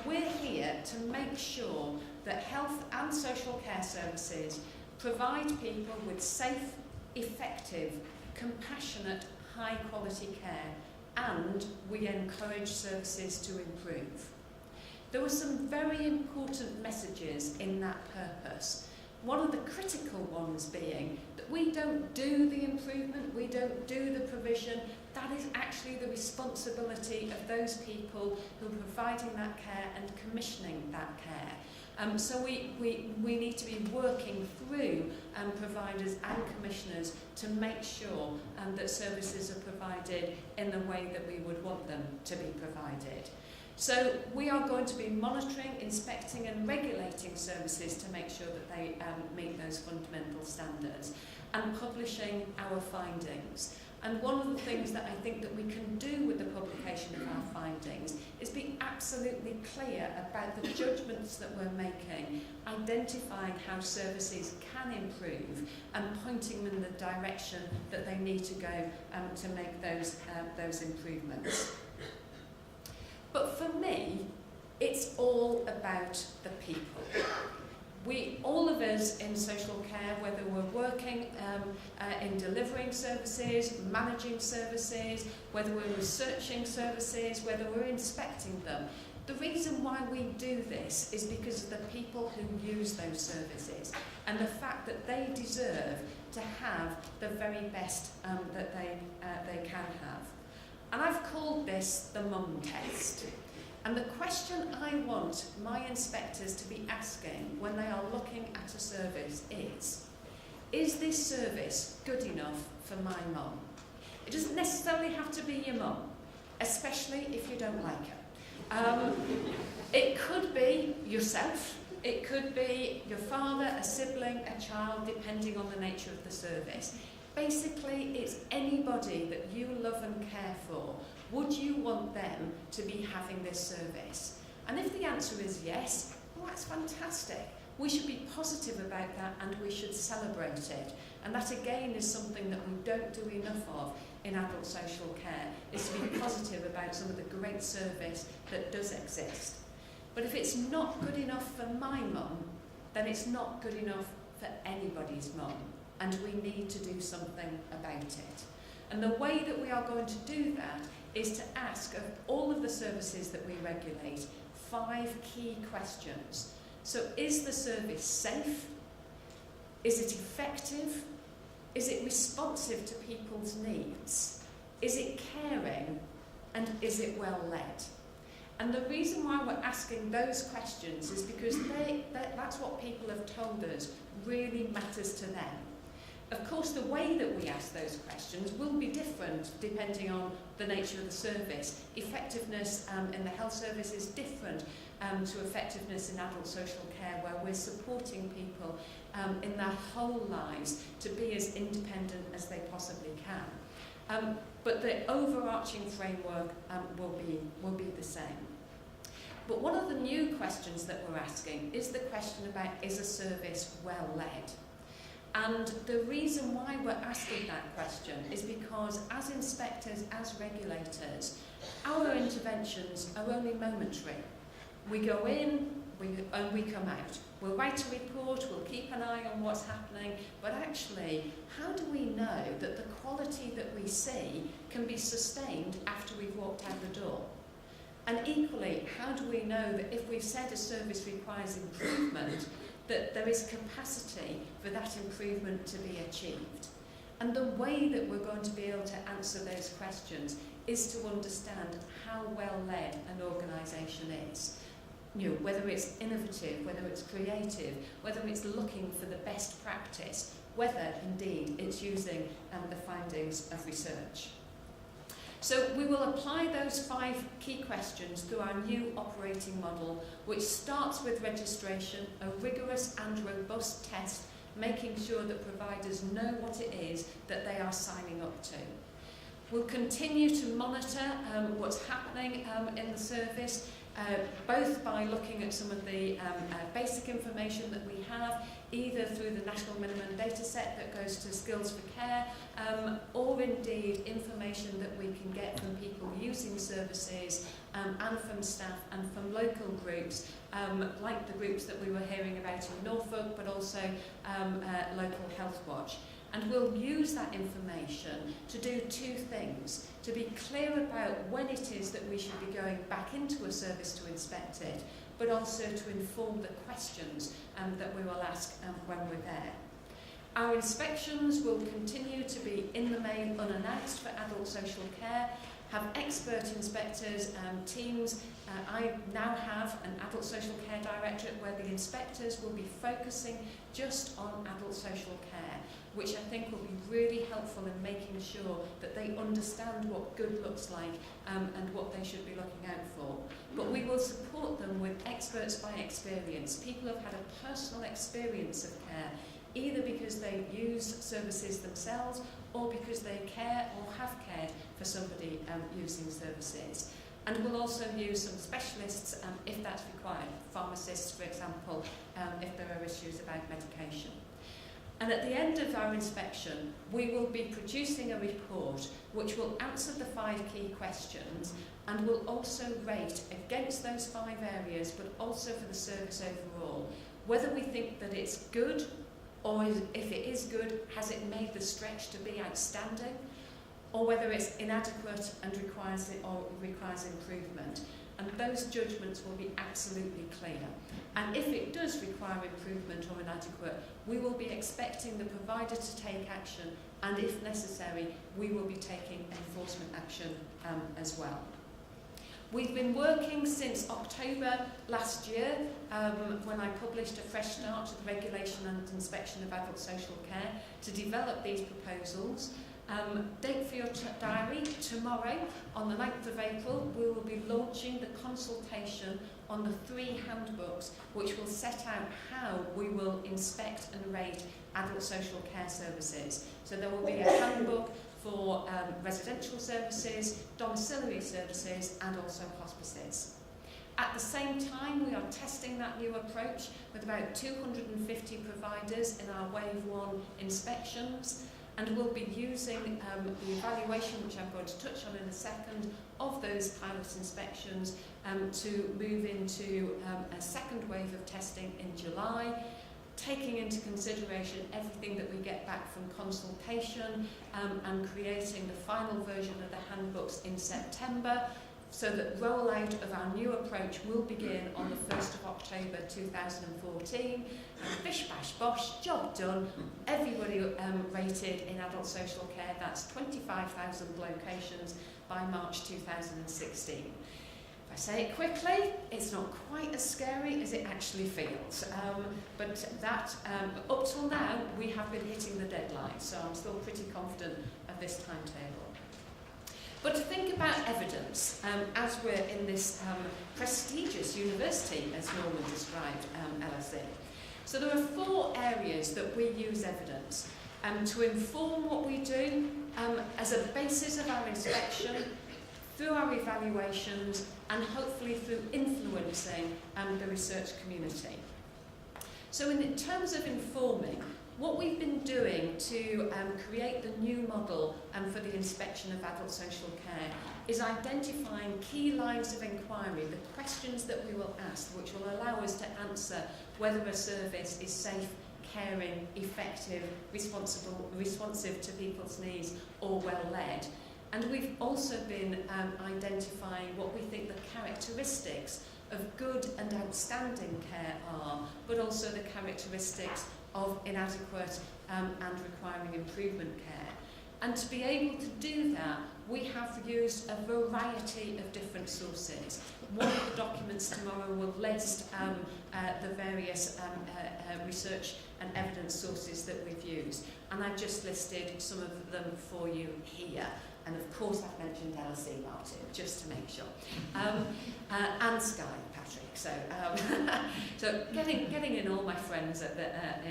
we're here to make sure that health and social care services provide people with safe, effective, compassionate, high-quality care, and we encourage services to improve. There were some very important messages in that purpose. One of the critical ones being that we don't do the improvement, we don't do the provision. That is actually the responsibility of those people who are providing that care and commissioning that care. So we need to be working through providers and commissioners to make sure that services are provided in the way that we would want them to be provided. So we are going to be monitoring, inspecting and regulating services to make sure that they meet those fundamental standards, and publishing our findings. And one of the things that I think that we can do with the publication of our findings is be absolutely clear about the judgments that we're making, identifying how services can improve and pointing them in the direction that they need to go to make those improvements. But for me, it's all about the people. All of us in social care, whether we're working in delivering services, managing services, whether we're researching services, whether we're inspecting them, the reason why we do this is because of the people who use those services and the fact that they deserve to have the very best that they can have. And I've called this the mum test. And the question I want my inspectors to be asking when they are looking at a service is this service good enough for my mum? It doesn't necessarily have to be your mum, especially if you don't like her. It could be yourself, it could be your father, a sibling, a child, depending on the nature of the service. Basically, it's anybody that you love and care for. Would you want them to be having this service? And if the answer is yes, well, that's fantastic. We should be positive about that and we should celebrate it. And that again is something that we don't do enough of in adult social care, is to be positive about some of the great service that does exist. But if it's not good enough for my mum, then it's not good enough for anybody's mum. And we need to do something about it. And the way that we are going to do that is to ask of all of the services that we regulate 5 key questions. So is the service safe? Is it effective? Is it responsive to people's needs? Is it caring? And is it well led? And the reason why we're asking those questions is because that's what people have told us really matters to them. Of course, the way that we ask those questions will be different depending on the nature of the service. Effectiveness in the health service is different to effectiveness in adult social care, where we're supporting people in their whole lives to be as independent as they possibly can. But the overarching framework will be the same. But one of the new questions that we're asking is the question about, is a service well led? And the reason why we're asking that question is because as inspectors, as regulators, our interventions are only momentary. We go in and we come out. We'll write a report, we'll keep an eye on what's happening, but actually, how do we know that the quality that we see can be sustained after we've walked out the door? And equally, how do we know that if we've said a service requires improvement, that there is capacity for that improvement to be achieved? And the way that we're going to be able to answer those questions is to understand how well led an organisation is. You know, whether it's innovative, whether it's creative, whether it's looking for the best practice, whether indeed it's using the findings of research. So we will apply those 5 key questions through our new operating model, which starts with registration, a rigorous and robust test, making sure that providers know what it is that they are signing up to. We'll continue to monitor what's happening in the service, both by looking at some of the basic information that we have, either through the national minimum data set that goes to Skills for Care, or indeed information that we can get from people using services and from staff and from local groups, like the groups that we were hearing about in Norfolk, but also Local Health Watch. And we'll use that information to do 2 things: to be clear about when it is that we should be going back into a service to inspect it, but also to inform the questions that we will ask when we're there. Our inspections will continue to be in the main unannounced for adult social care, have expert inspectors teams. I now have an adult social care directorate where the inspectors will be focusing just on adult social care, which I think will be really helpful in making sure that they understand what good looks like and what they should be looking out for. But we will support them with experts by experience. People have had a personal experience of care, either because they use services themselves or because they care or have cared for somebody using services. And we'll also use some specialists if that's required, pharmacists, for example, if there are issues about medication. And at the end of our inspection, we will be producing a report which will answer the 5 key questions and will also rate against those 5 areas, but also for the service overall, whether we think that it's good, or if it is good, has it made the stretch to be outstanding, or whether it's inadequate and requires improvement. And those judgments will be absolutely clear. And if it does require improvement or inadequate, we will be expecting the provider to take action, and if necessary, we will be taking enforcement action as well. We've been working since October last year when I published a fresh start to the regulation and inspection of adult social care to develop these proposals. Date for your diary, tomorrow on the 9th of April we will be launching the consultation on the 3 handbooks which will set out how we will inspect and rate adult social care services. So there will be a handbook for residential services, domiciliary services and also hospices. At the same time, we are testing that new approach with about 250 providers in our Wave 1 inspections, and we'll be using the evaluation, which I'm going to touch on in a second, of those pilot inspections to move into a second wave of testing in July, taking into consideration everything that we get back from consultation and creating the final version of the handbooks in September, so that rollout of our new approach will begin on the 1st of October 2014. And bish bash bosh, job done. Everybody rated in adult social care, that's 25,000 locations by March 2016. If I say it quickly, it's not quite as scary as it actually feels. But that, up till now, we have been hitting the deadline, so I'm still pretty confident of this timetable. But to think about evidence, as we're in this prestigious university, as Norman described LSE. So there are 4 areas that we use evidence to inform what we do as a basis of our inspection, through our evaluations, and hopefully through influencing the research community. So in terms of informing, what we've been doing to create the new model for the inspection of adult social care is identifying key lines of inquiry, the questions that we will ask, which will allow us to answer whether a service is safe, caring, effective, responsive to people's needs, or well-led. And we've also been identifying what we think the characteristics of good and outstanding care are, but also the characteristics of inadequate and requiring improvement care. And to be able to do that, we have used a variety of different sources. One of the documents tomorrow will list the various research and evidence sources that we've used. And I've just listed some of them for you here. And of course I've mentioned LSE, Martin, just to make sure. And Sky, Patrick. So, so getting in all my friends at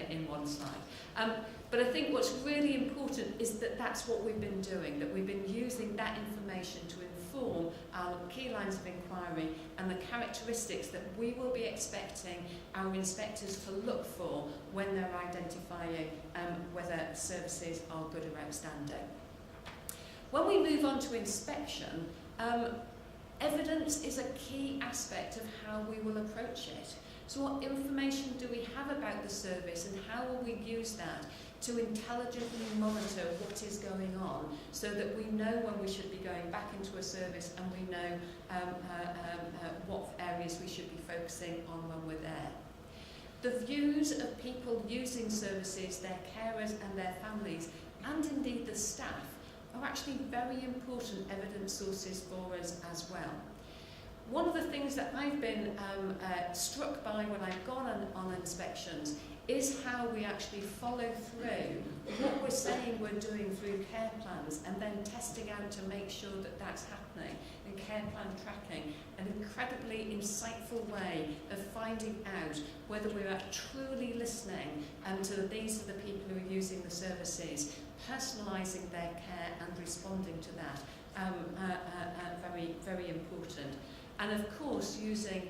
in one slide. But I think what's really important is that that's what we've been doing, that we've been using that information to inform our key lines of inquiry and the characteristics that we will be expecting our inspectors to look for when they're identifying whether services are good or outstanding. When we move on to inspection, evidence is a key aspect of how we will approach it. So what information do we have about the service and how will we use that to intelligently monitor what is going on so that we know when we should be going back into a service and we know what areas we should be focusing on when we're there. The views of people using services, their carers and their families, and indeed the staff, are actually very important evidence sources for us as well. One of the things that I've been struck by when I've gone on inspections is how we actually follow through what we're saying we're doing through care plans and then testing out to make sure that that's happening, and care plan tracking, an incredibly insightful way of finding out whether we are truly listening to these are the people who are using the services, personalising their care and responding to that. Very, very important. And of course using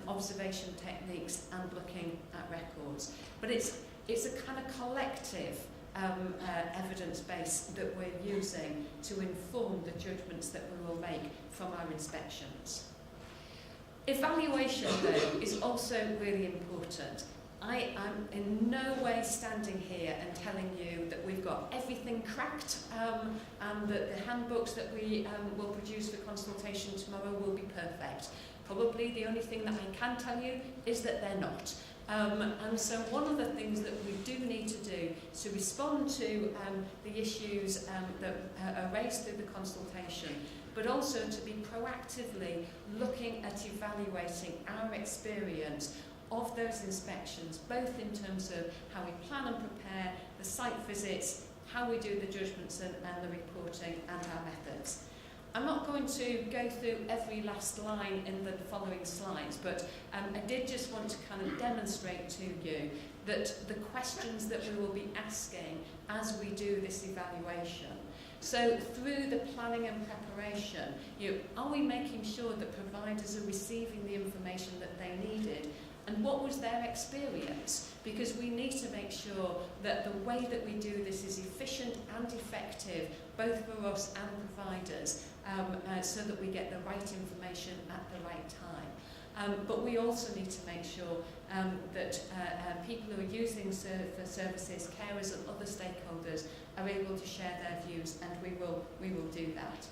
observation techniques and looking at records. But it's a kind of collective evidence base that we're using to inform the judgments that we will make from our inspections. Evaluation, though, is also really important. I am in no way standing here and telling you that we've got everything cracked and that the handbooks that we will produce for consultation tomorrow will be perfect. Probably the only thing that I can tell you is that they're not. And so one of the things that we do need to do is to respond to the issues that are raised through the consultation, but also to be proactively looking at evaluating our experience of those inspections, both in terms of how we plan and prepare the site visits, how we do the judgments and the reporting, and our methods. I'm not going to go through every last line in the following slides, but I did just want to kind of demonstrate to you that the questions that we will be asking as we do this evaluation. So through the planning and preparation, are we making sure that providers are receiving the information that they needed? And what was their experience? Because we need to make sure that the way that we do this is efficient and effective, both for us and providers, so that we get the right information at the right time. But we also need to make sure that people who are using the services, carers and other stakeholders, are able to share their views, and we will do that.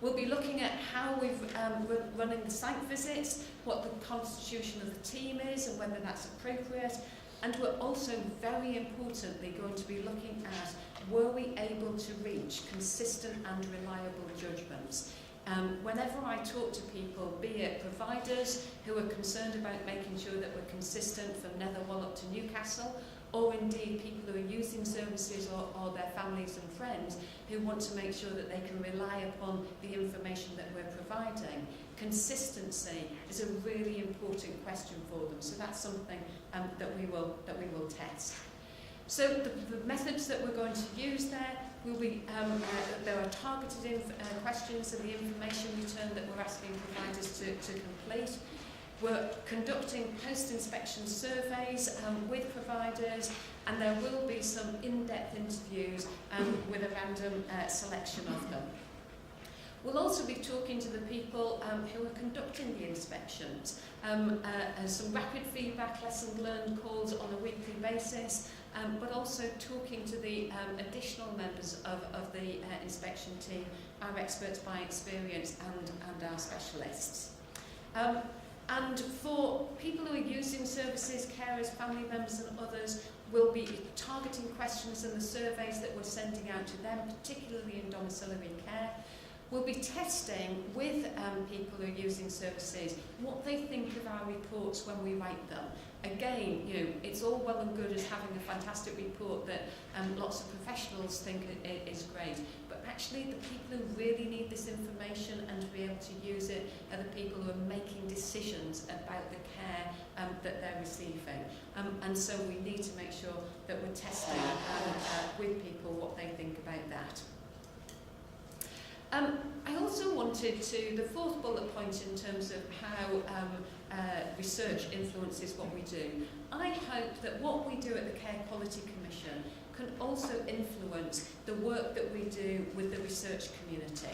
We'll be looking at how we're running the site visits, what the constitution of the team is and whether that's appropriate. And we're also, very importantly, going to be looking at were we able to reach consistent and reliable judgments. Whenever I talk to people, be it providers who are concerned about making sure that we're consistent from Netherwell up to Newcastle, or indeed people who are using services or their families and friends who want to make sure that they can rely upon the information that we're providing, consistency is a really important question for them. So that's something that we will test. So the methods that we're going to use there will be, there are targeted questions and the information return that we're asking providers to complete. We're conducting post-inspection surveys with providers, and there will be some in-depth interviews with a random selection of them. We'll also be talking to the people who are conducting the inspections, and some rapid feedback, lesson learned calls on a weekly basis, but also talking to the additional members of the inspection team, our experts by experience and our specialists. And for people who are using services, carers, family members and others, we'll be targeting questions in the surveys that we're sending out to them, particularly in domiciliary care. We'll be testing with people who are using services what they think of our reports when we write them. Again, it's all well and good as having a fantastic report that lots of professionals think is great, but actually the people who really need this information and to be able to use it are the people who are making decisions about the care that they're receiving. And so we need to make sure that we're testing with people what they think about that. I also wanted to, the fourth bullet point in terms of how research influences what we do. I hope that what we do at the Care Quality Commission can also influence the work that we do with the research community.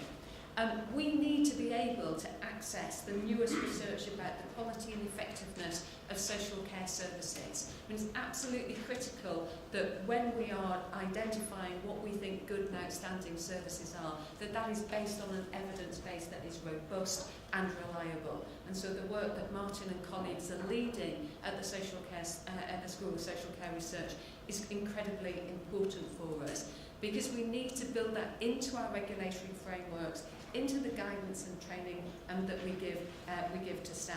We need to be able to access the newest research about the quality and effectiveness of social care services. I mean, it's absolutely critical that when we are identifying what we think good and outstanding services are, that is based on an evidence base that is robust and reliable. And so the work that Martin and colleagues are leading at the at the School of Social Care Research is incredibly important for us, because we need to build that into our regulatory frameworks, into the guidance and training that we give to staff.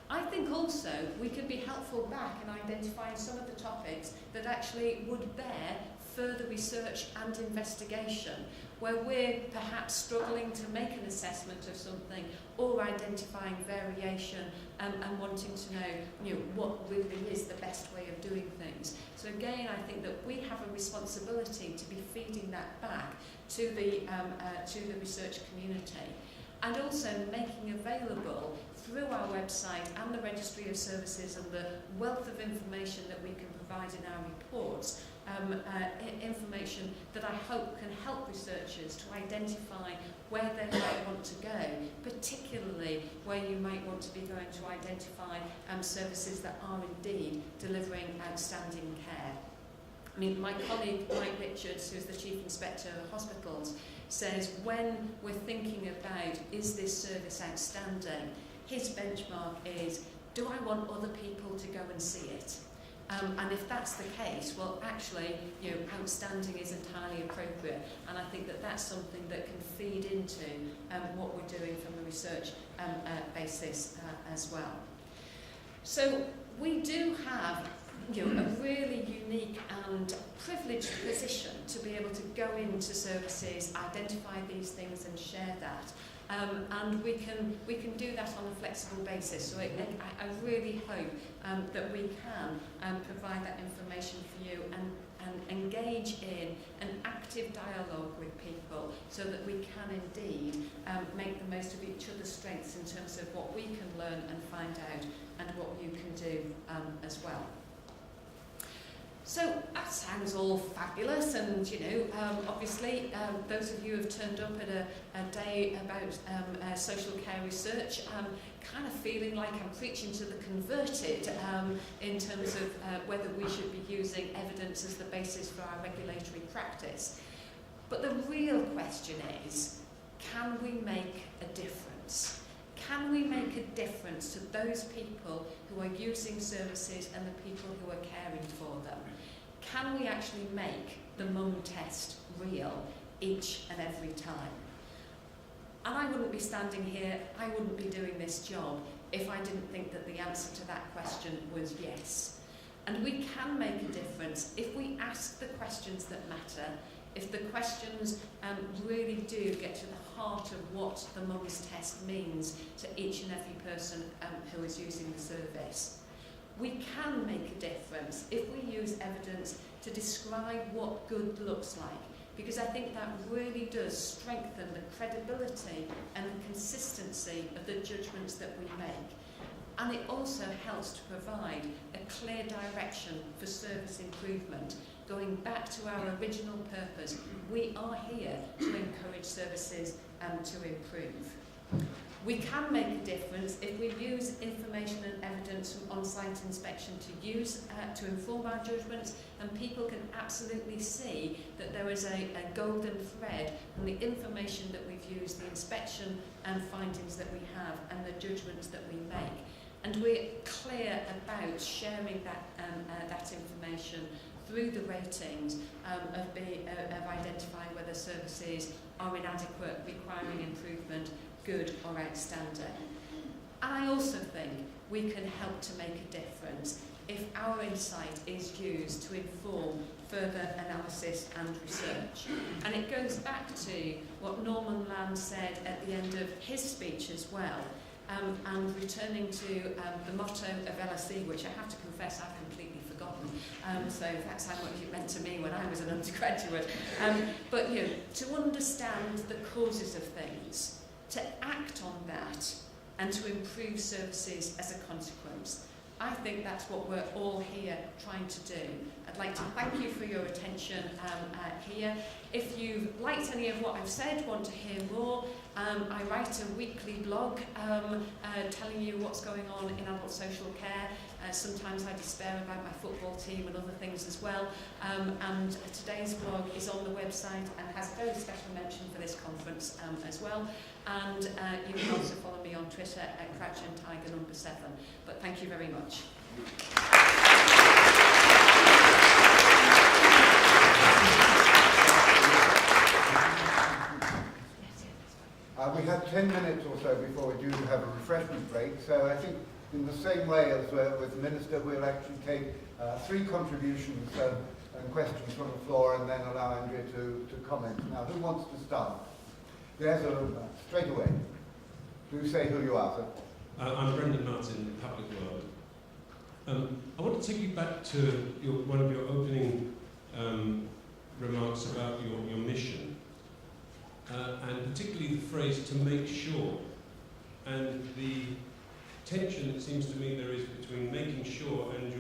I think also we can be helpful back in identifying some of the topics that actually would bear further research and investigation, where we're perhaps struggling to make an assessment of something or identifying variation and wanting to know, what really is the best way of doing things. So again, I think that we have a responsibility to be feeding that back to the research community, and also making available through our website and the Registry of Services and the wealth of information that we can provide in our reports, information that I hope can help researchers to identify where they might want to go, particularly where you might want to be going to identify services that are indeed delivering outstanding care. I mean, my colleague Mike Richards, who's the Chief Inspector of Hospitals, says when we're thinking about is this service outstanding, his benchmark is, do I want other people to go and see it? And if that's the case, well, actually, outstanding is entirely appropriate. And I think that that's something that can feed into what we're doing from a research basis as well. So we do have a really unique and privileged position to be able to go into services, identify these things and share that. And we can do that on a flexible basis. So I really hope that we can provide that information for you and engage in an active dialogue with people so that we can indeed make the most of each other's strengths in terms of what we can learn and find out and what you can do as well. So that sounds all fabulous, and obviously those of you who have turned up at a day about social care research, kind of feeling like I'm preaching to the converted in terms of whether we should be using evidence as the basis for our regulatory practice. But the real question is, can we make a difference? Can we make a difference to those people who are using services and the people who are caring for them? Can we actually make the mum test real each and every time? And I wouldn't be standing here, I wouldn't be doing this job if I didn't think that the answer to that question was yes. And we can make a difference if we ask the questions that matter, if the questions really do get to the heart of what the mum's test means to each and every person who is using the service. We can make a difference if we use evidence to describe what good looks like, because I think that really does strengthen the credibility and the consistency of the judgments that we make. And it also helps to provide a clear direction for service improvement, going back to our original purpose. We are here to encourage services to improve. We can make a difference if we use information and evidence from on-site inspection to inform our judgments, and people can absolutely see that there is a golden thread from the information that we've used, the inspection and findings that we have, and the judgments that we make. And we're clear about sharing that information through the ratings of identifying whether services are inadequate, requiring improvement, good or outstanding. And I also think we can help to make a difference if our insight is used to inform further analysis and research. And it goes back to what Norman Land said at the end of his speech as well, and returning to the motto of LSE, which I have to confess I've completely forgotten. So that's how much it meant to me when I was an undergraduate. But to understand the causes of things, to act on that, and to improve services as a consequence. I think that's what we're all here trying to do. I'd like to thank you for your attention here. If you've liked any of what I've said, want to hear more, I write a weekly blog telling you what's going on in adult social care. Sometimes I despair about my football team and other things as well. And today's blog is on the website and has a very special mention for this conference as well. And you can also follow me on Twitter at CrouchAndTiger7. But thank you very much.
We have 10 minutes or so before we do have a refreshment break, so I think in the same way as with the Minister, we'll actually take 3 contributions and questions from the floor and then allow Andrea to comment. Now, who wants to start? There's straight away. Do say who you are, sir.
I'm Brendan Martin, Public World. I want to take you back to one of your opening remarks about your mission. And particularly the phrase, to make sure, and the tension it seems to me there is between making sure and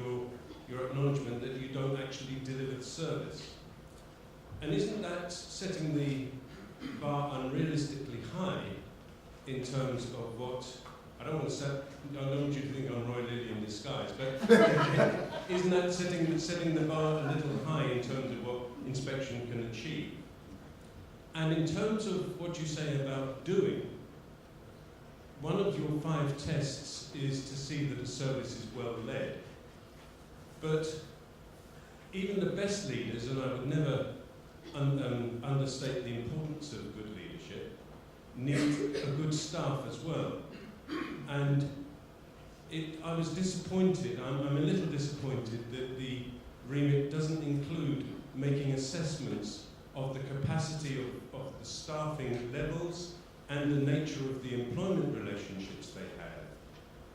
your acknowledgement that you don't actually deliver the service. And isn't that setting the bar unrealistically high in terms of what, I don't want you to think I'm Roy Lilly in disguise, but isn't that setting the bar a little high in terms of what inspection can achieve? And in terms of what you say about doing, one of your 5 tests is to see that a service is well led. But even the best leaders, and I would never understate the importance of good leadership, need a good staff as well. And I was disappointed, I'm a little disappointed that the remit doesn't include making assessments of the capacity of the staffing levels and the nature of the employment relationships they have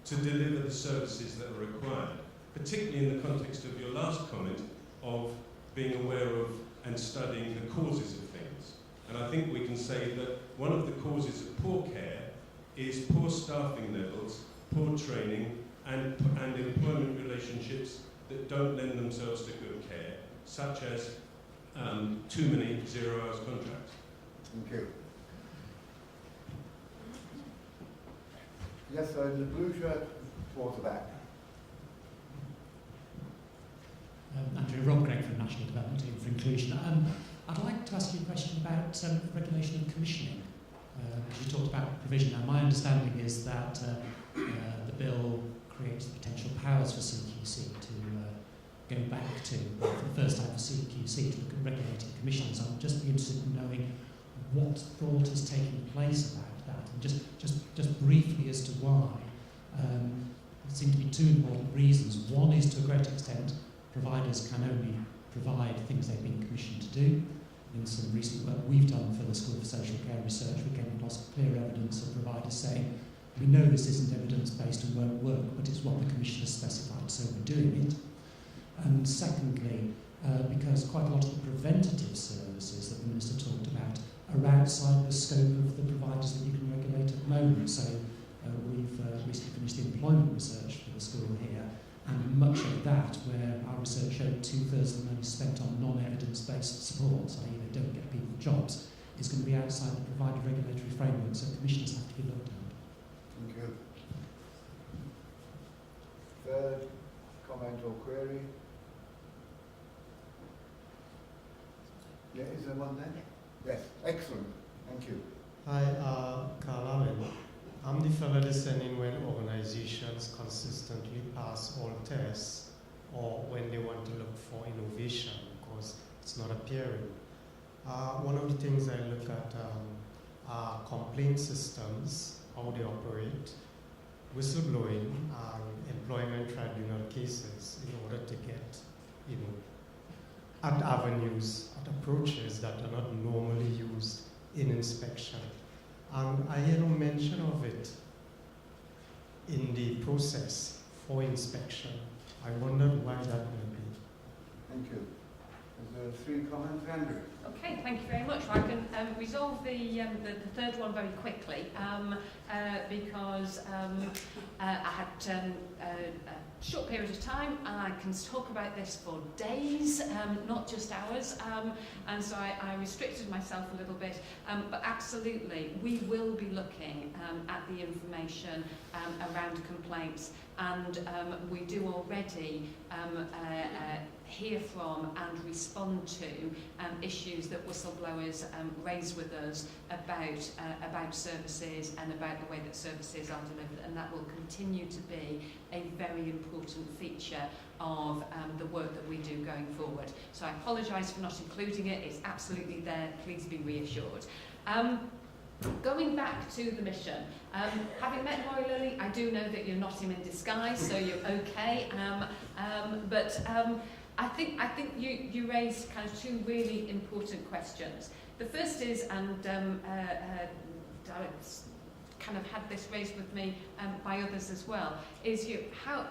to deliver the services that are required, particularly in the context of your last comment of being aware of and studying the causes of things. And I think we can say that one of the causes of poor care is poor staffing levels, poor training, and employment relationships that don't lend themselves to good care, such as too many 0 hours contracts.
Thank you. Yes, sir, in the blue shirt towards the back.
Andrew, Rob Gregg from National Development Team for Inclusion. I'd like to ask you a question about regulation and commissioning. Because you talked about provision. Now, my understanding is that the bill creates the potential powers for CQC to go back to, for the first time for CQC to look at regulating commissions. I'd just be interested in knowing what thought has taken place about that, and just briefly as to why. There seem to be 2 important reasons. One is, to a great extent, providers can only provide things they've been commissioned to do. In some recent work we've done for the School for Social Care Research, we came across clear evidence of providers saying, we know this isn't evidence-based and won't work, but it's what the Commission has specified, so we're doing it. And secondly, because quite a lot of the preventative services that the Minister talked about are outside the scope of the providers that you can regulate at the moment. So we've recently finished the employment research for the school here, and much of that, where our research showed 2/3 of the money spent on non-evidence-based support, i.e. they don't get people jobs, is going to be outside the provider regulatory framework, so commissioners have to be looked at.
Thank you. Third comment or query? Yeah, is there one there? Yes, excellent. Thank you.
Hi, Carl Allen. I'm the fellow listening when organizations consistently pass all tests or when they want to look for innovation because it's not appearing. One of the things I look at are complaint systems, how they operate, whistleblowing, and employment tribunal cases in order to get, at avenues, at approaches that are not normally used in inspection. And I hear no mention of it in the process for inspection. I wondered why that may be.
Thank you. Is there a 3 comments. Andrew.
Okay, thank you very much. Well, I can resolve the third one very quickly because I had a short period of time and I can talk about this for days, not just hours, and so I restricted myself a little bit, but absolutely we will be looking at the information around complaints, and we do already hear from and respond to issues that whistleblowers raise with us about services and about the way that services are delivered, and that will continue to be a very important feature of the work that we do going forward. So I apologise for not including it. It's absolutely there. Please be reassured. Going back to the mission, having met Roy Lilly, I do know that you're not him in disguise, so you're okay. But I think you raised kind of 2 really important questions. The first is, and Derek's kind of had this raised with me by others as well, is how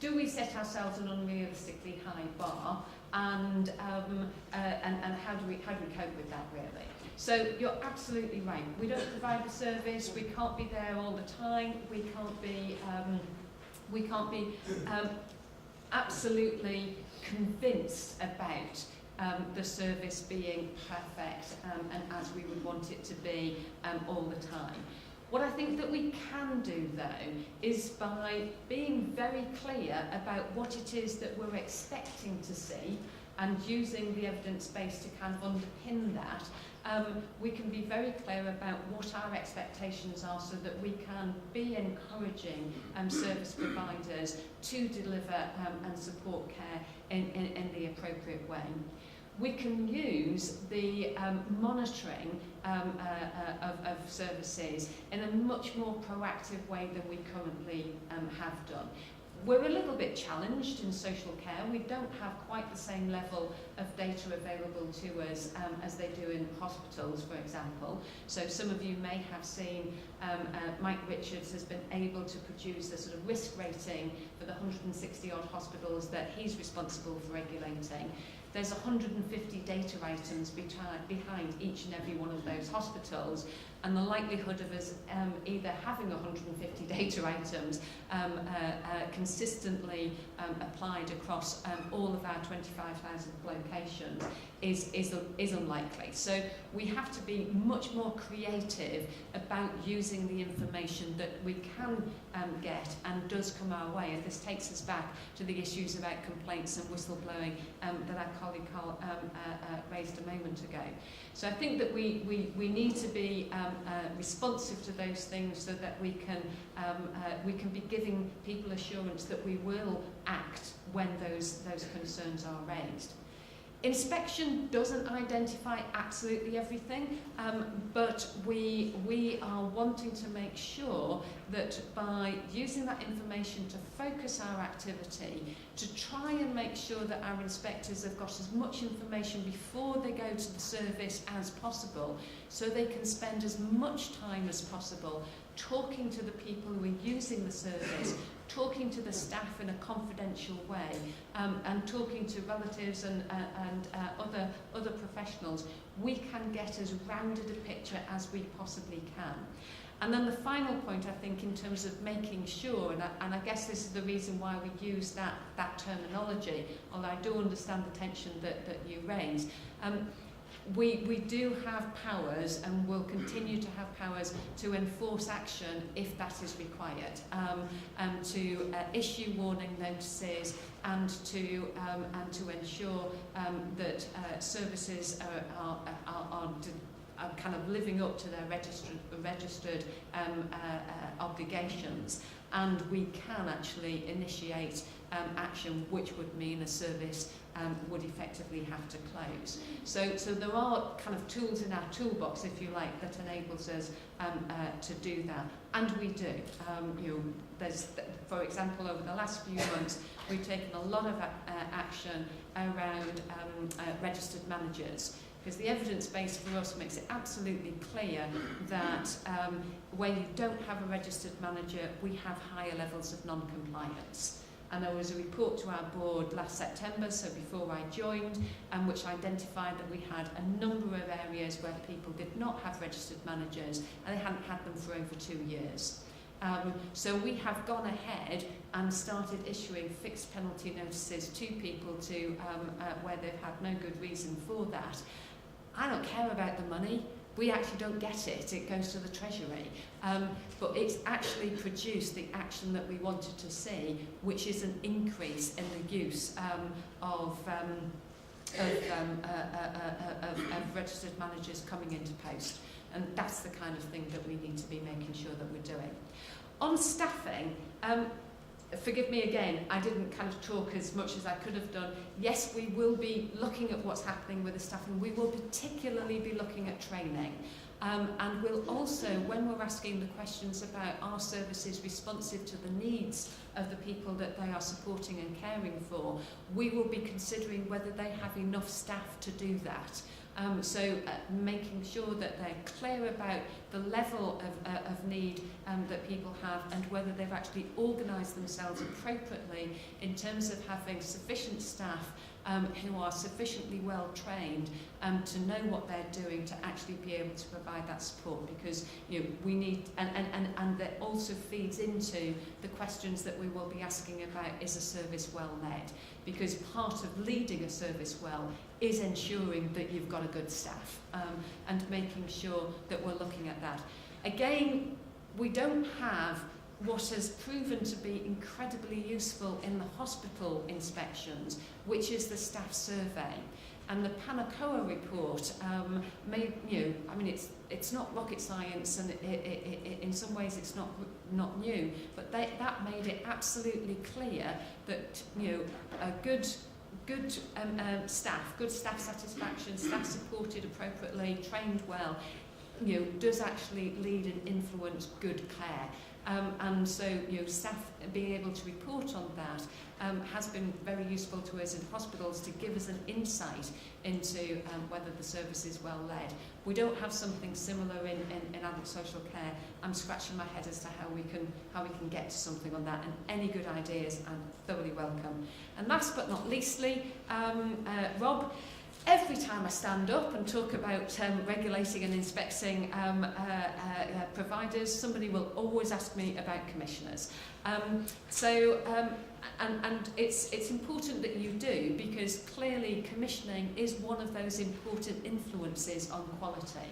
do we set ourselves an unrealistically high bar, and how do we cope with that really? So you're absolutely right. We don't provide the service. We can't be there all the time. We can't be absolutely convinced about the service being perfect and as we would want it to be all the time. What I think that we can do, though, is by being very clear about what it is that we're expecting to see and using the evidence base to kind of underpin that, we can be very clear about what our expectations are so that we can be encouraging service providers to deliver and support care in the appropriate way. We can use the monitoring of services in a much more proactive way than we currently have done. We're a little bit challenged in social care. We don't have quite the same level of data available to us as they do in hospitals, for example. So some of you may have seen Mike Richards has been able to produce a sort of risk rating for the 160 odd hospitals that he's responsible for regulating. There's 150 data items behind each and every one of those hospitals, and the likelihood of us either having 150 data items consistently applied across all of our 25,000 locations is unlikely. So we have to be much more creative about using the information that we can get and does come our way. And this takes us back to the issues about complaints and whistleblowing that our colleague Carl raised a moment ago. So I think that we need to be responsive to those things so that we can be giving people assurance that we will act when those concerns are raised. Inspection doesn't identify absolutely everything, but we are wanting to make sure that by using that information to focus our activity, to try and make sure that our inspectors have got as much information before they go to the service as possible, so they can spend as much time as possible talking to the people who are using the service, talking to the staff in a confidential way, and talking to relatives and other professionals. We can get as rounded a picture as we possibly can. And then the final point, I think, in terms of making sure, and I guess this is the reason why we use that terminology, although I do understand the tension that you raised, we do have powers and will continue to have powers to enforce action if that is required, to issue warning notices and to ensure that services are kind of living up to their registered obligations, and we can actually initiate action which would mean a service would effectively have to close. So there are kind of tools in our toolbox, if you like, that enables us to do that, and we do. There's, for example, over the last few months, we've taken a lot of action around registered managers, because the evidence base for us makes it absolutely clear that where you don't have a registered manager, we have higher levels of non-compliance. and there was a report to our board last September, so before I joined, which identified that we had a number of areas where people did not have registered managers and they hadn't had them for over 2 years. So we have gone ahead and started issuing fixed penalty notices to people to where they've had no good reason for that. I don't care about the money. We actually don't get it. It goes to the Treasury. But it's actually produced the action that we wanted to see, which is an increase in the use of registered managers coming into post. And that's the kind of thing that we need to be making sure that we're doing. On staffing, forgive me again, I didn't kind of talk as much as I could have done. Yes, we will be looking at what's happening with the staffing. We will particularly be looking at training. And we'll also, when we're asking the questions about our services responsive to the needs of the people that they are supporting and caring for, we will be considering whether they have enough staff to do that. So making sure that they're clear about the level of need that people have and whether they've actually organised themselves appropriately in terms of having sufficient staff who are sufficiently well trained to know what they're doing to actually be able to provide that support, because we need, and that also feeds into the questions that we will be asking about, is a service well led? Because part of leading a service well is ensuring that you've got a good staff and making sure that we're looking at that. Again, we don't have what has proven to be incredibly useful in the hospital inspections, which is the staff survey. And the Panacoa report made, I mean, it's not rocket science, and in some ways it's not new, but that made it absolutely clear that a good staff, good staff satisfaction, staff supported appropriately, trained well, does actually lead and influence good care. And so, staff being able to report on that has been very useful to us in hospitals to give us an insight into whether the service is well led. We don't have something similar in adult social care. I'm scratching my head as to how we can get to something on that, and any good ideas I'm thoroughly welcome. And last but not leastly, Rob, every time I stand up and talk about regulating and inspecting providers, somebody will always ask me about commissioners. And it's important that you do, because clearly commissioning is one of those important influences on quality.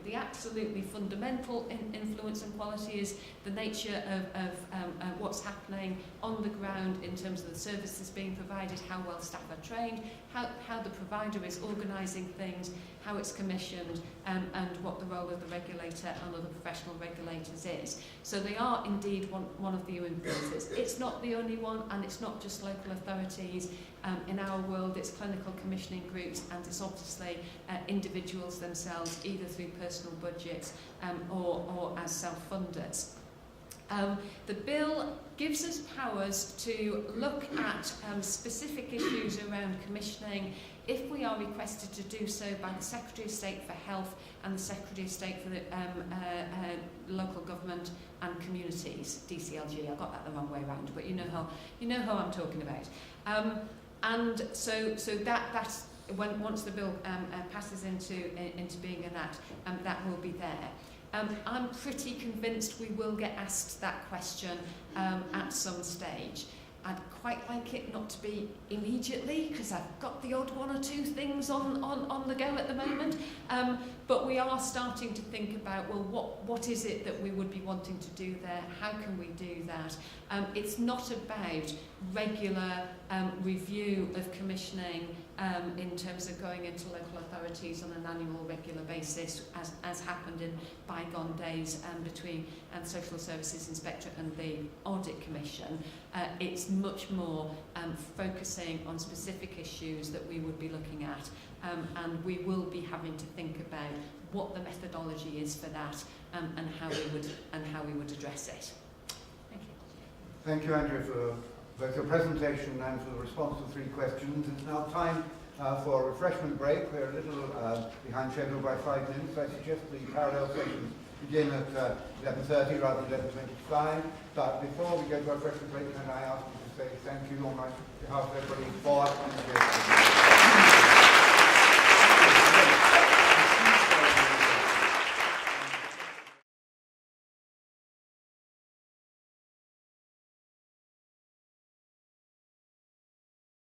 The absolutely fundamental influence on quality is the nature of what's happening on the ground in terms of the services being provided, how well staff are trained, how the provider is organising things, how it's commissioned, and what the role of the regulator and other professional regulators is. So they are indeed one of the influences. It's not the only one, and it's not just local authorities. In our world, it's clinical commissioning groups, and it's obviously individuals themselves, either through personal budgets or as self-funders. The bill gives us powers to look at specific issues around commissioning if we are requested to do so by the Secretary of State for Health and the Secretary of State for the Local Government and Communities, DCLG. I got that the wrong way around, but you know how I'm talking about. And so that's once the bill passes into being an act, that will be there. I'm pretty convinced we will get asked that question at some stage. I'd quite like it not to be immediately, because I've got the odd one or two things on the go at the moment. But we are starting to think about, well, what is it that we would be wanting to do there? How can we do that? It's not about regular review of commissioning in terms of going into local authorities on an annual regular basis, as happened in bygone days between the Social Services Inspectorate and the Audit Commission. It's much more focusing on specific issues that we would be looking at, and we will be having to think about what the methodology is for that, and how we would address it. Thank you.
Thank you, Andrea, for both your presentation and for the response to 3 questions. It's now time for a refreshment break. We're a little behind schedule by 5 minutes. I suggest the parallel sessions begin at 11:30 rather than 11:25. But before we go to our breakfast break, can I ask you to say thank you on behalf of everybody for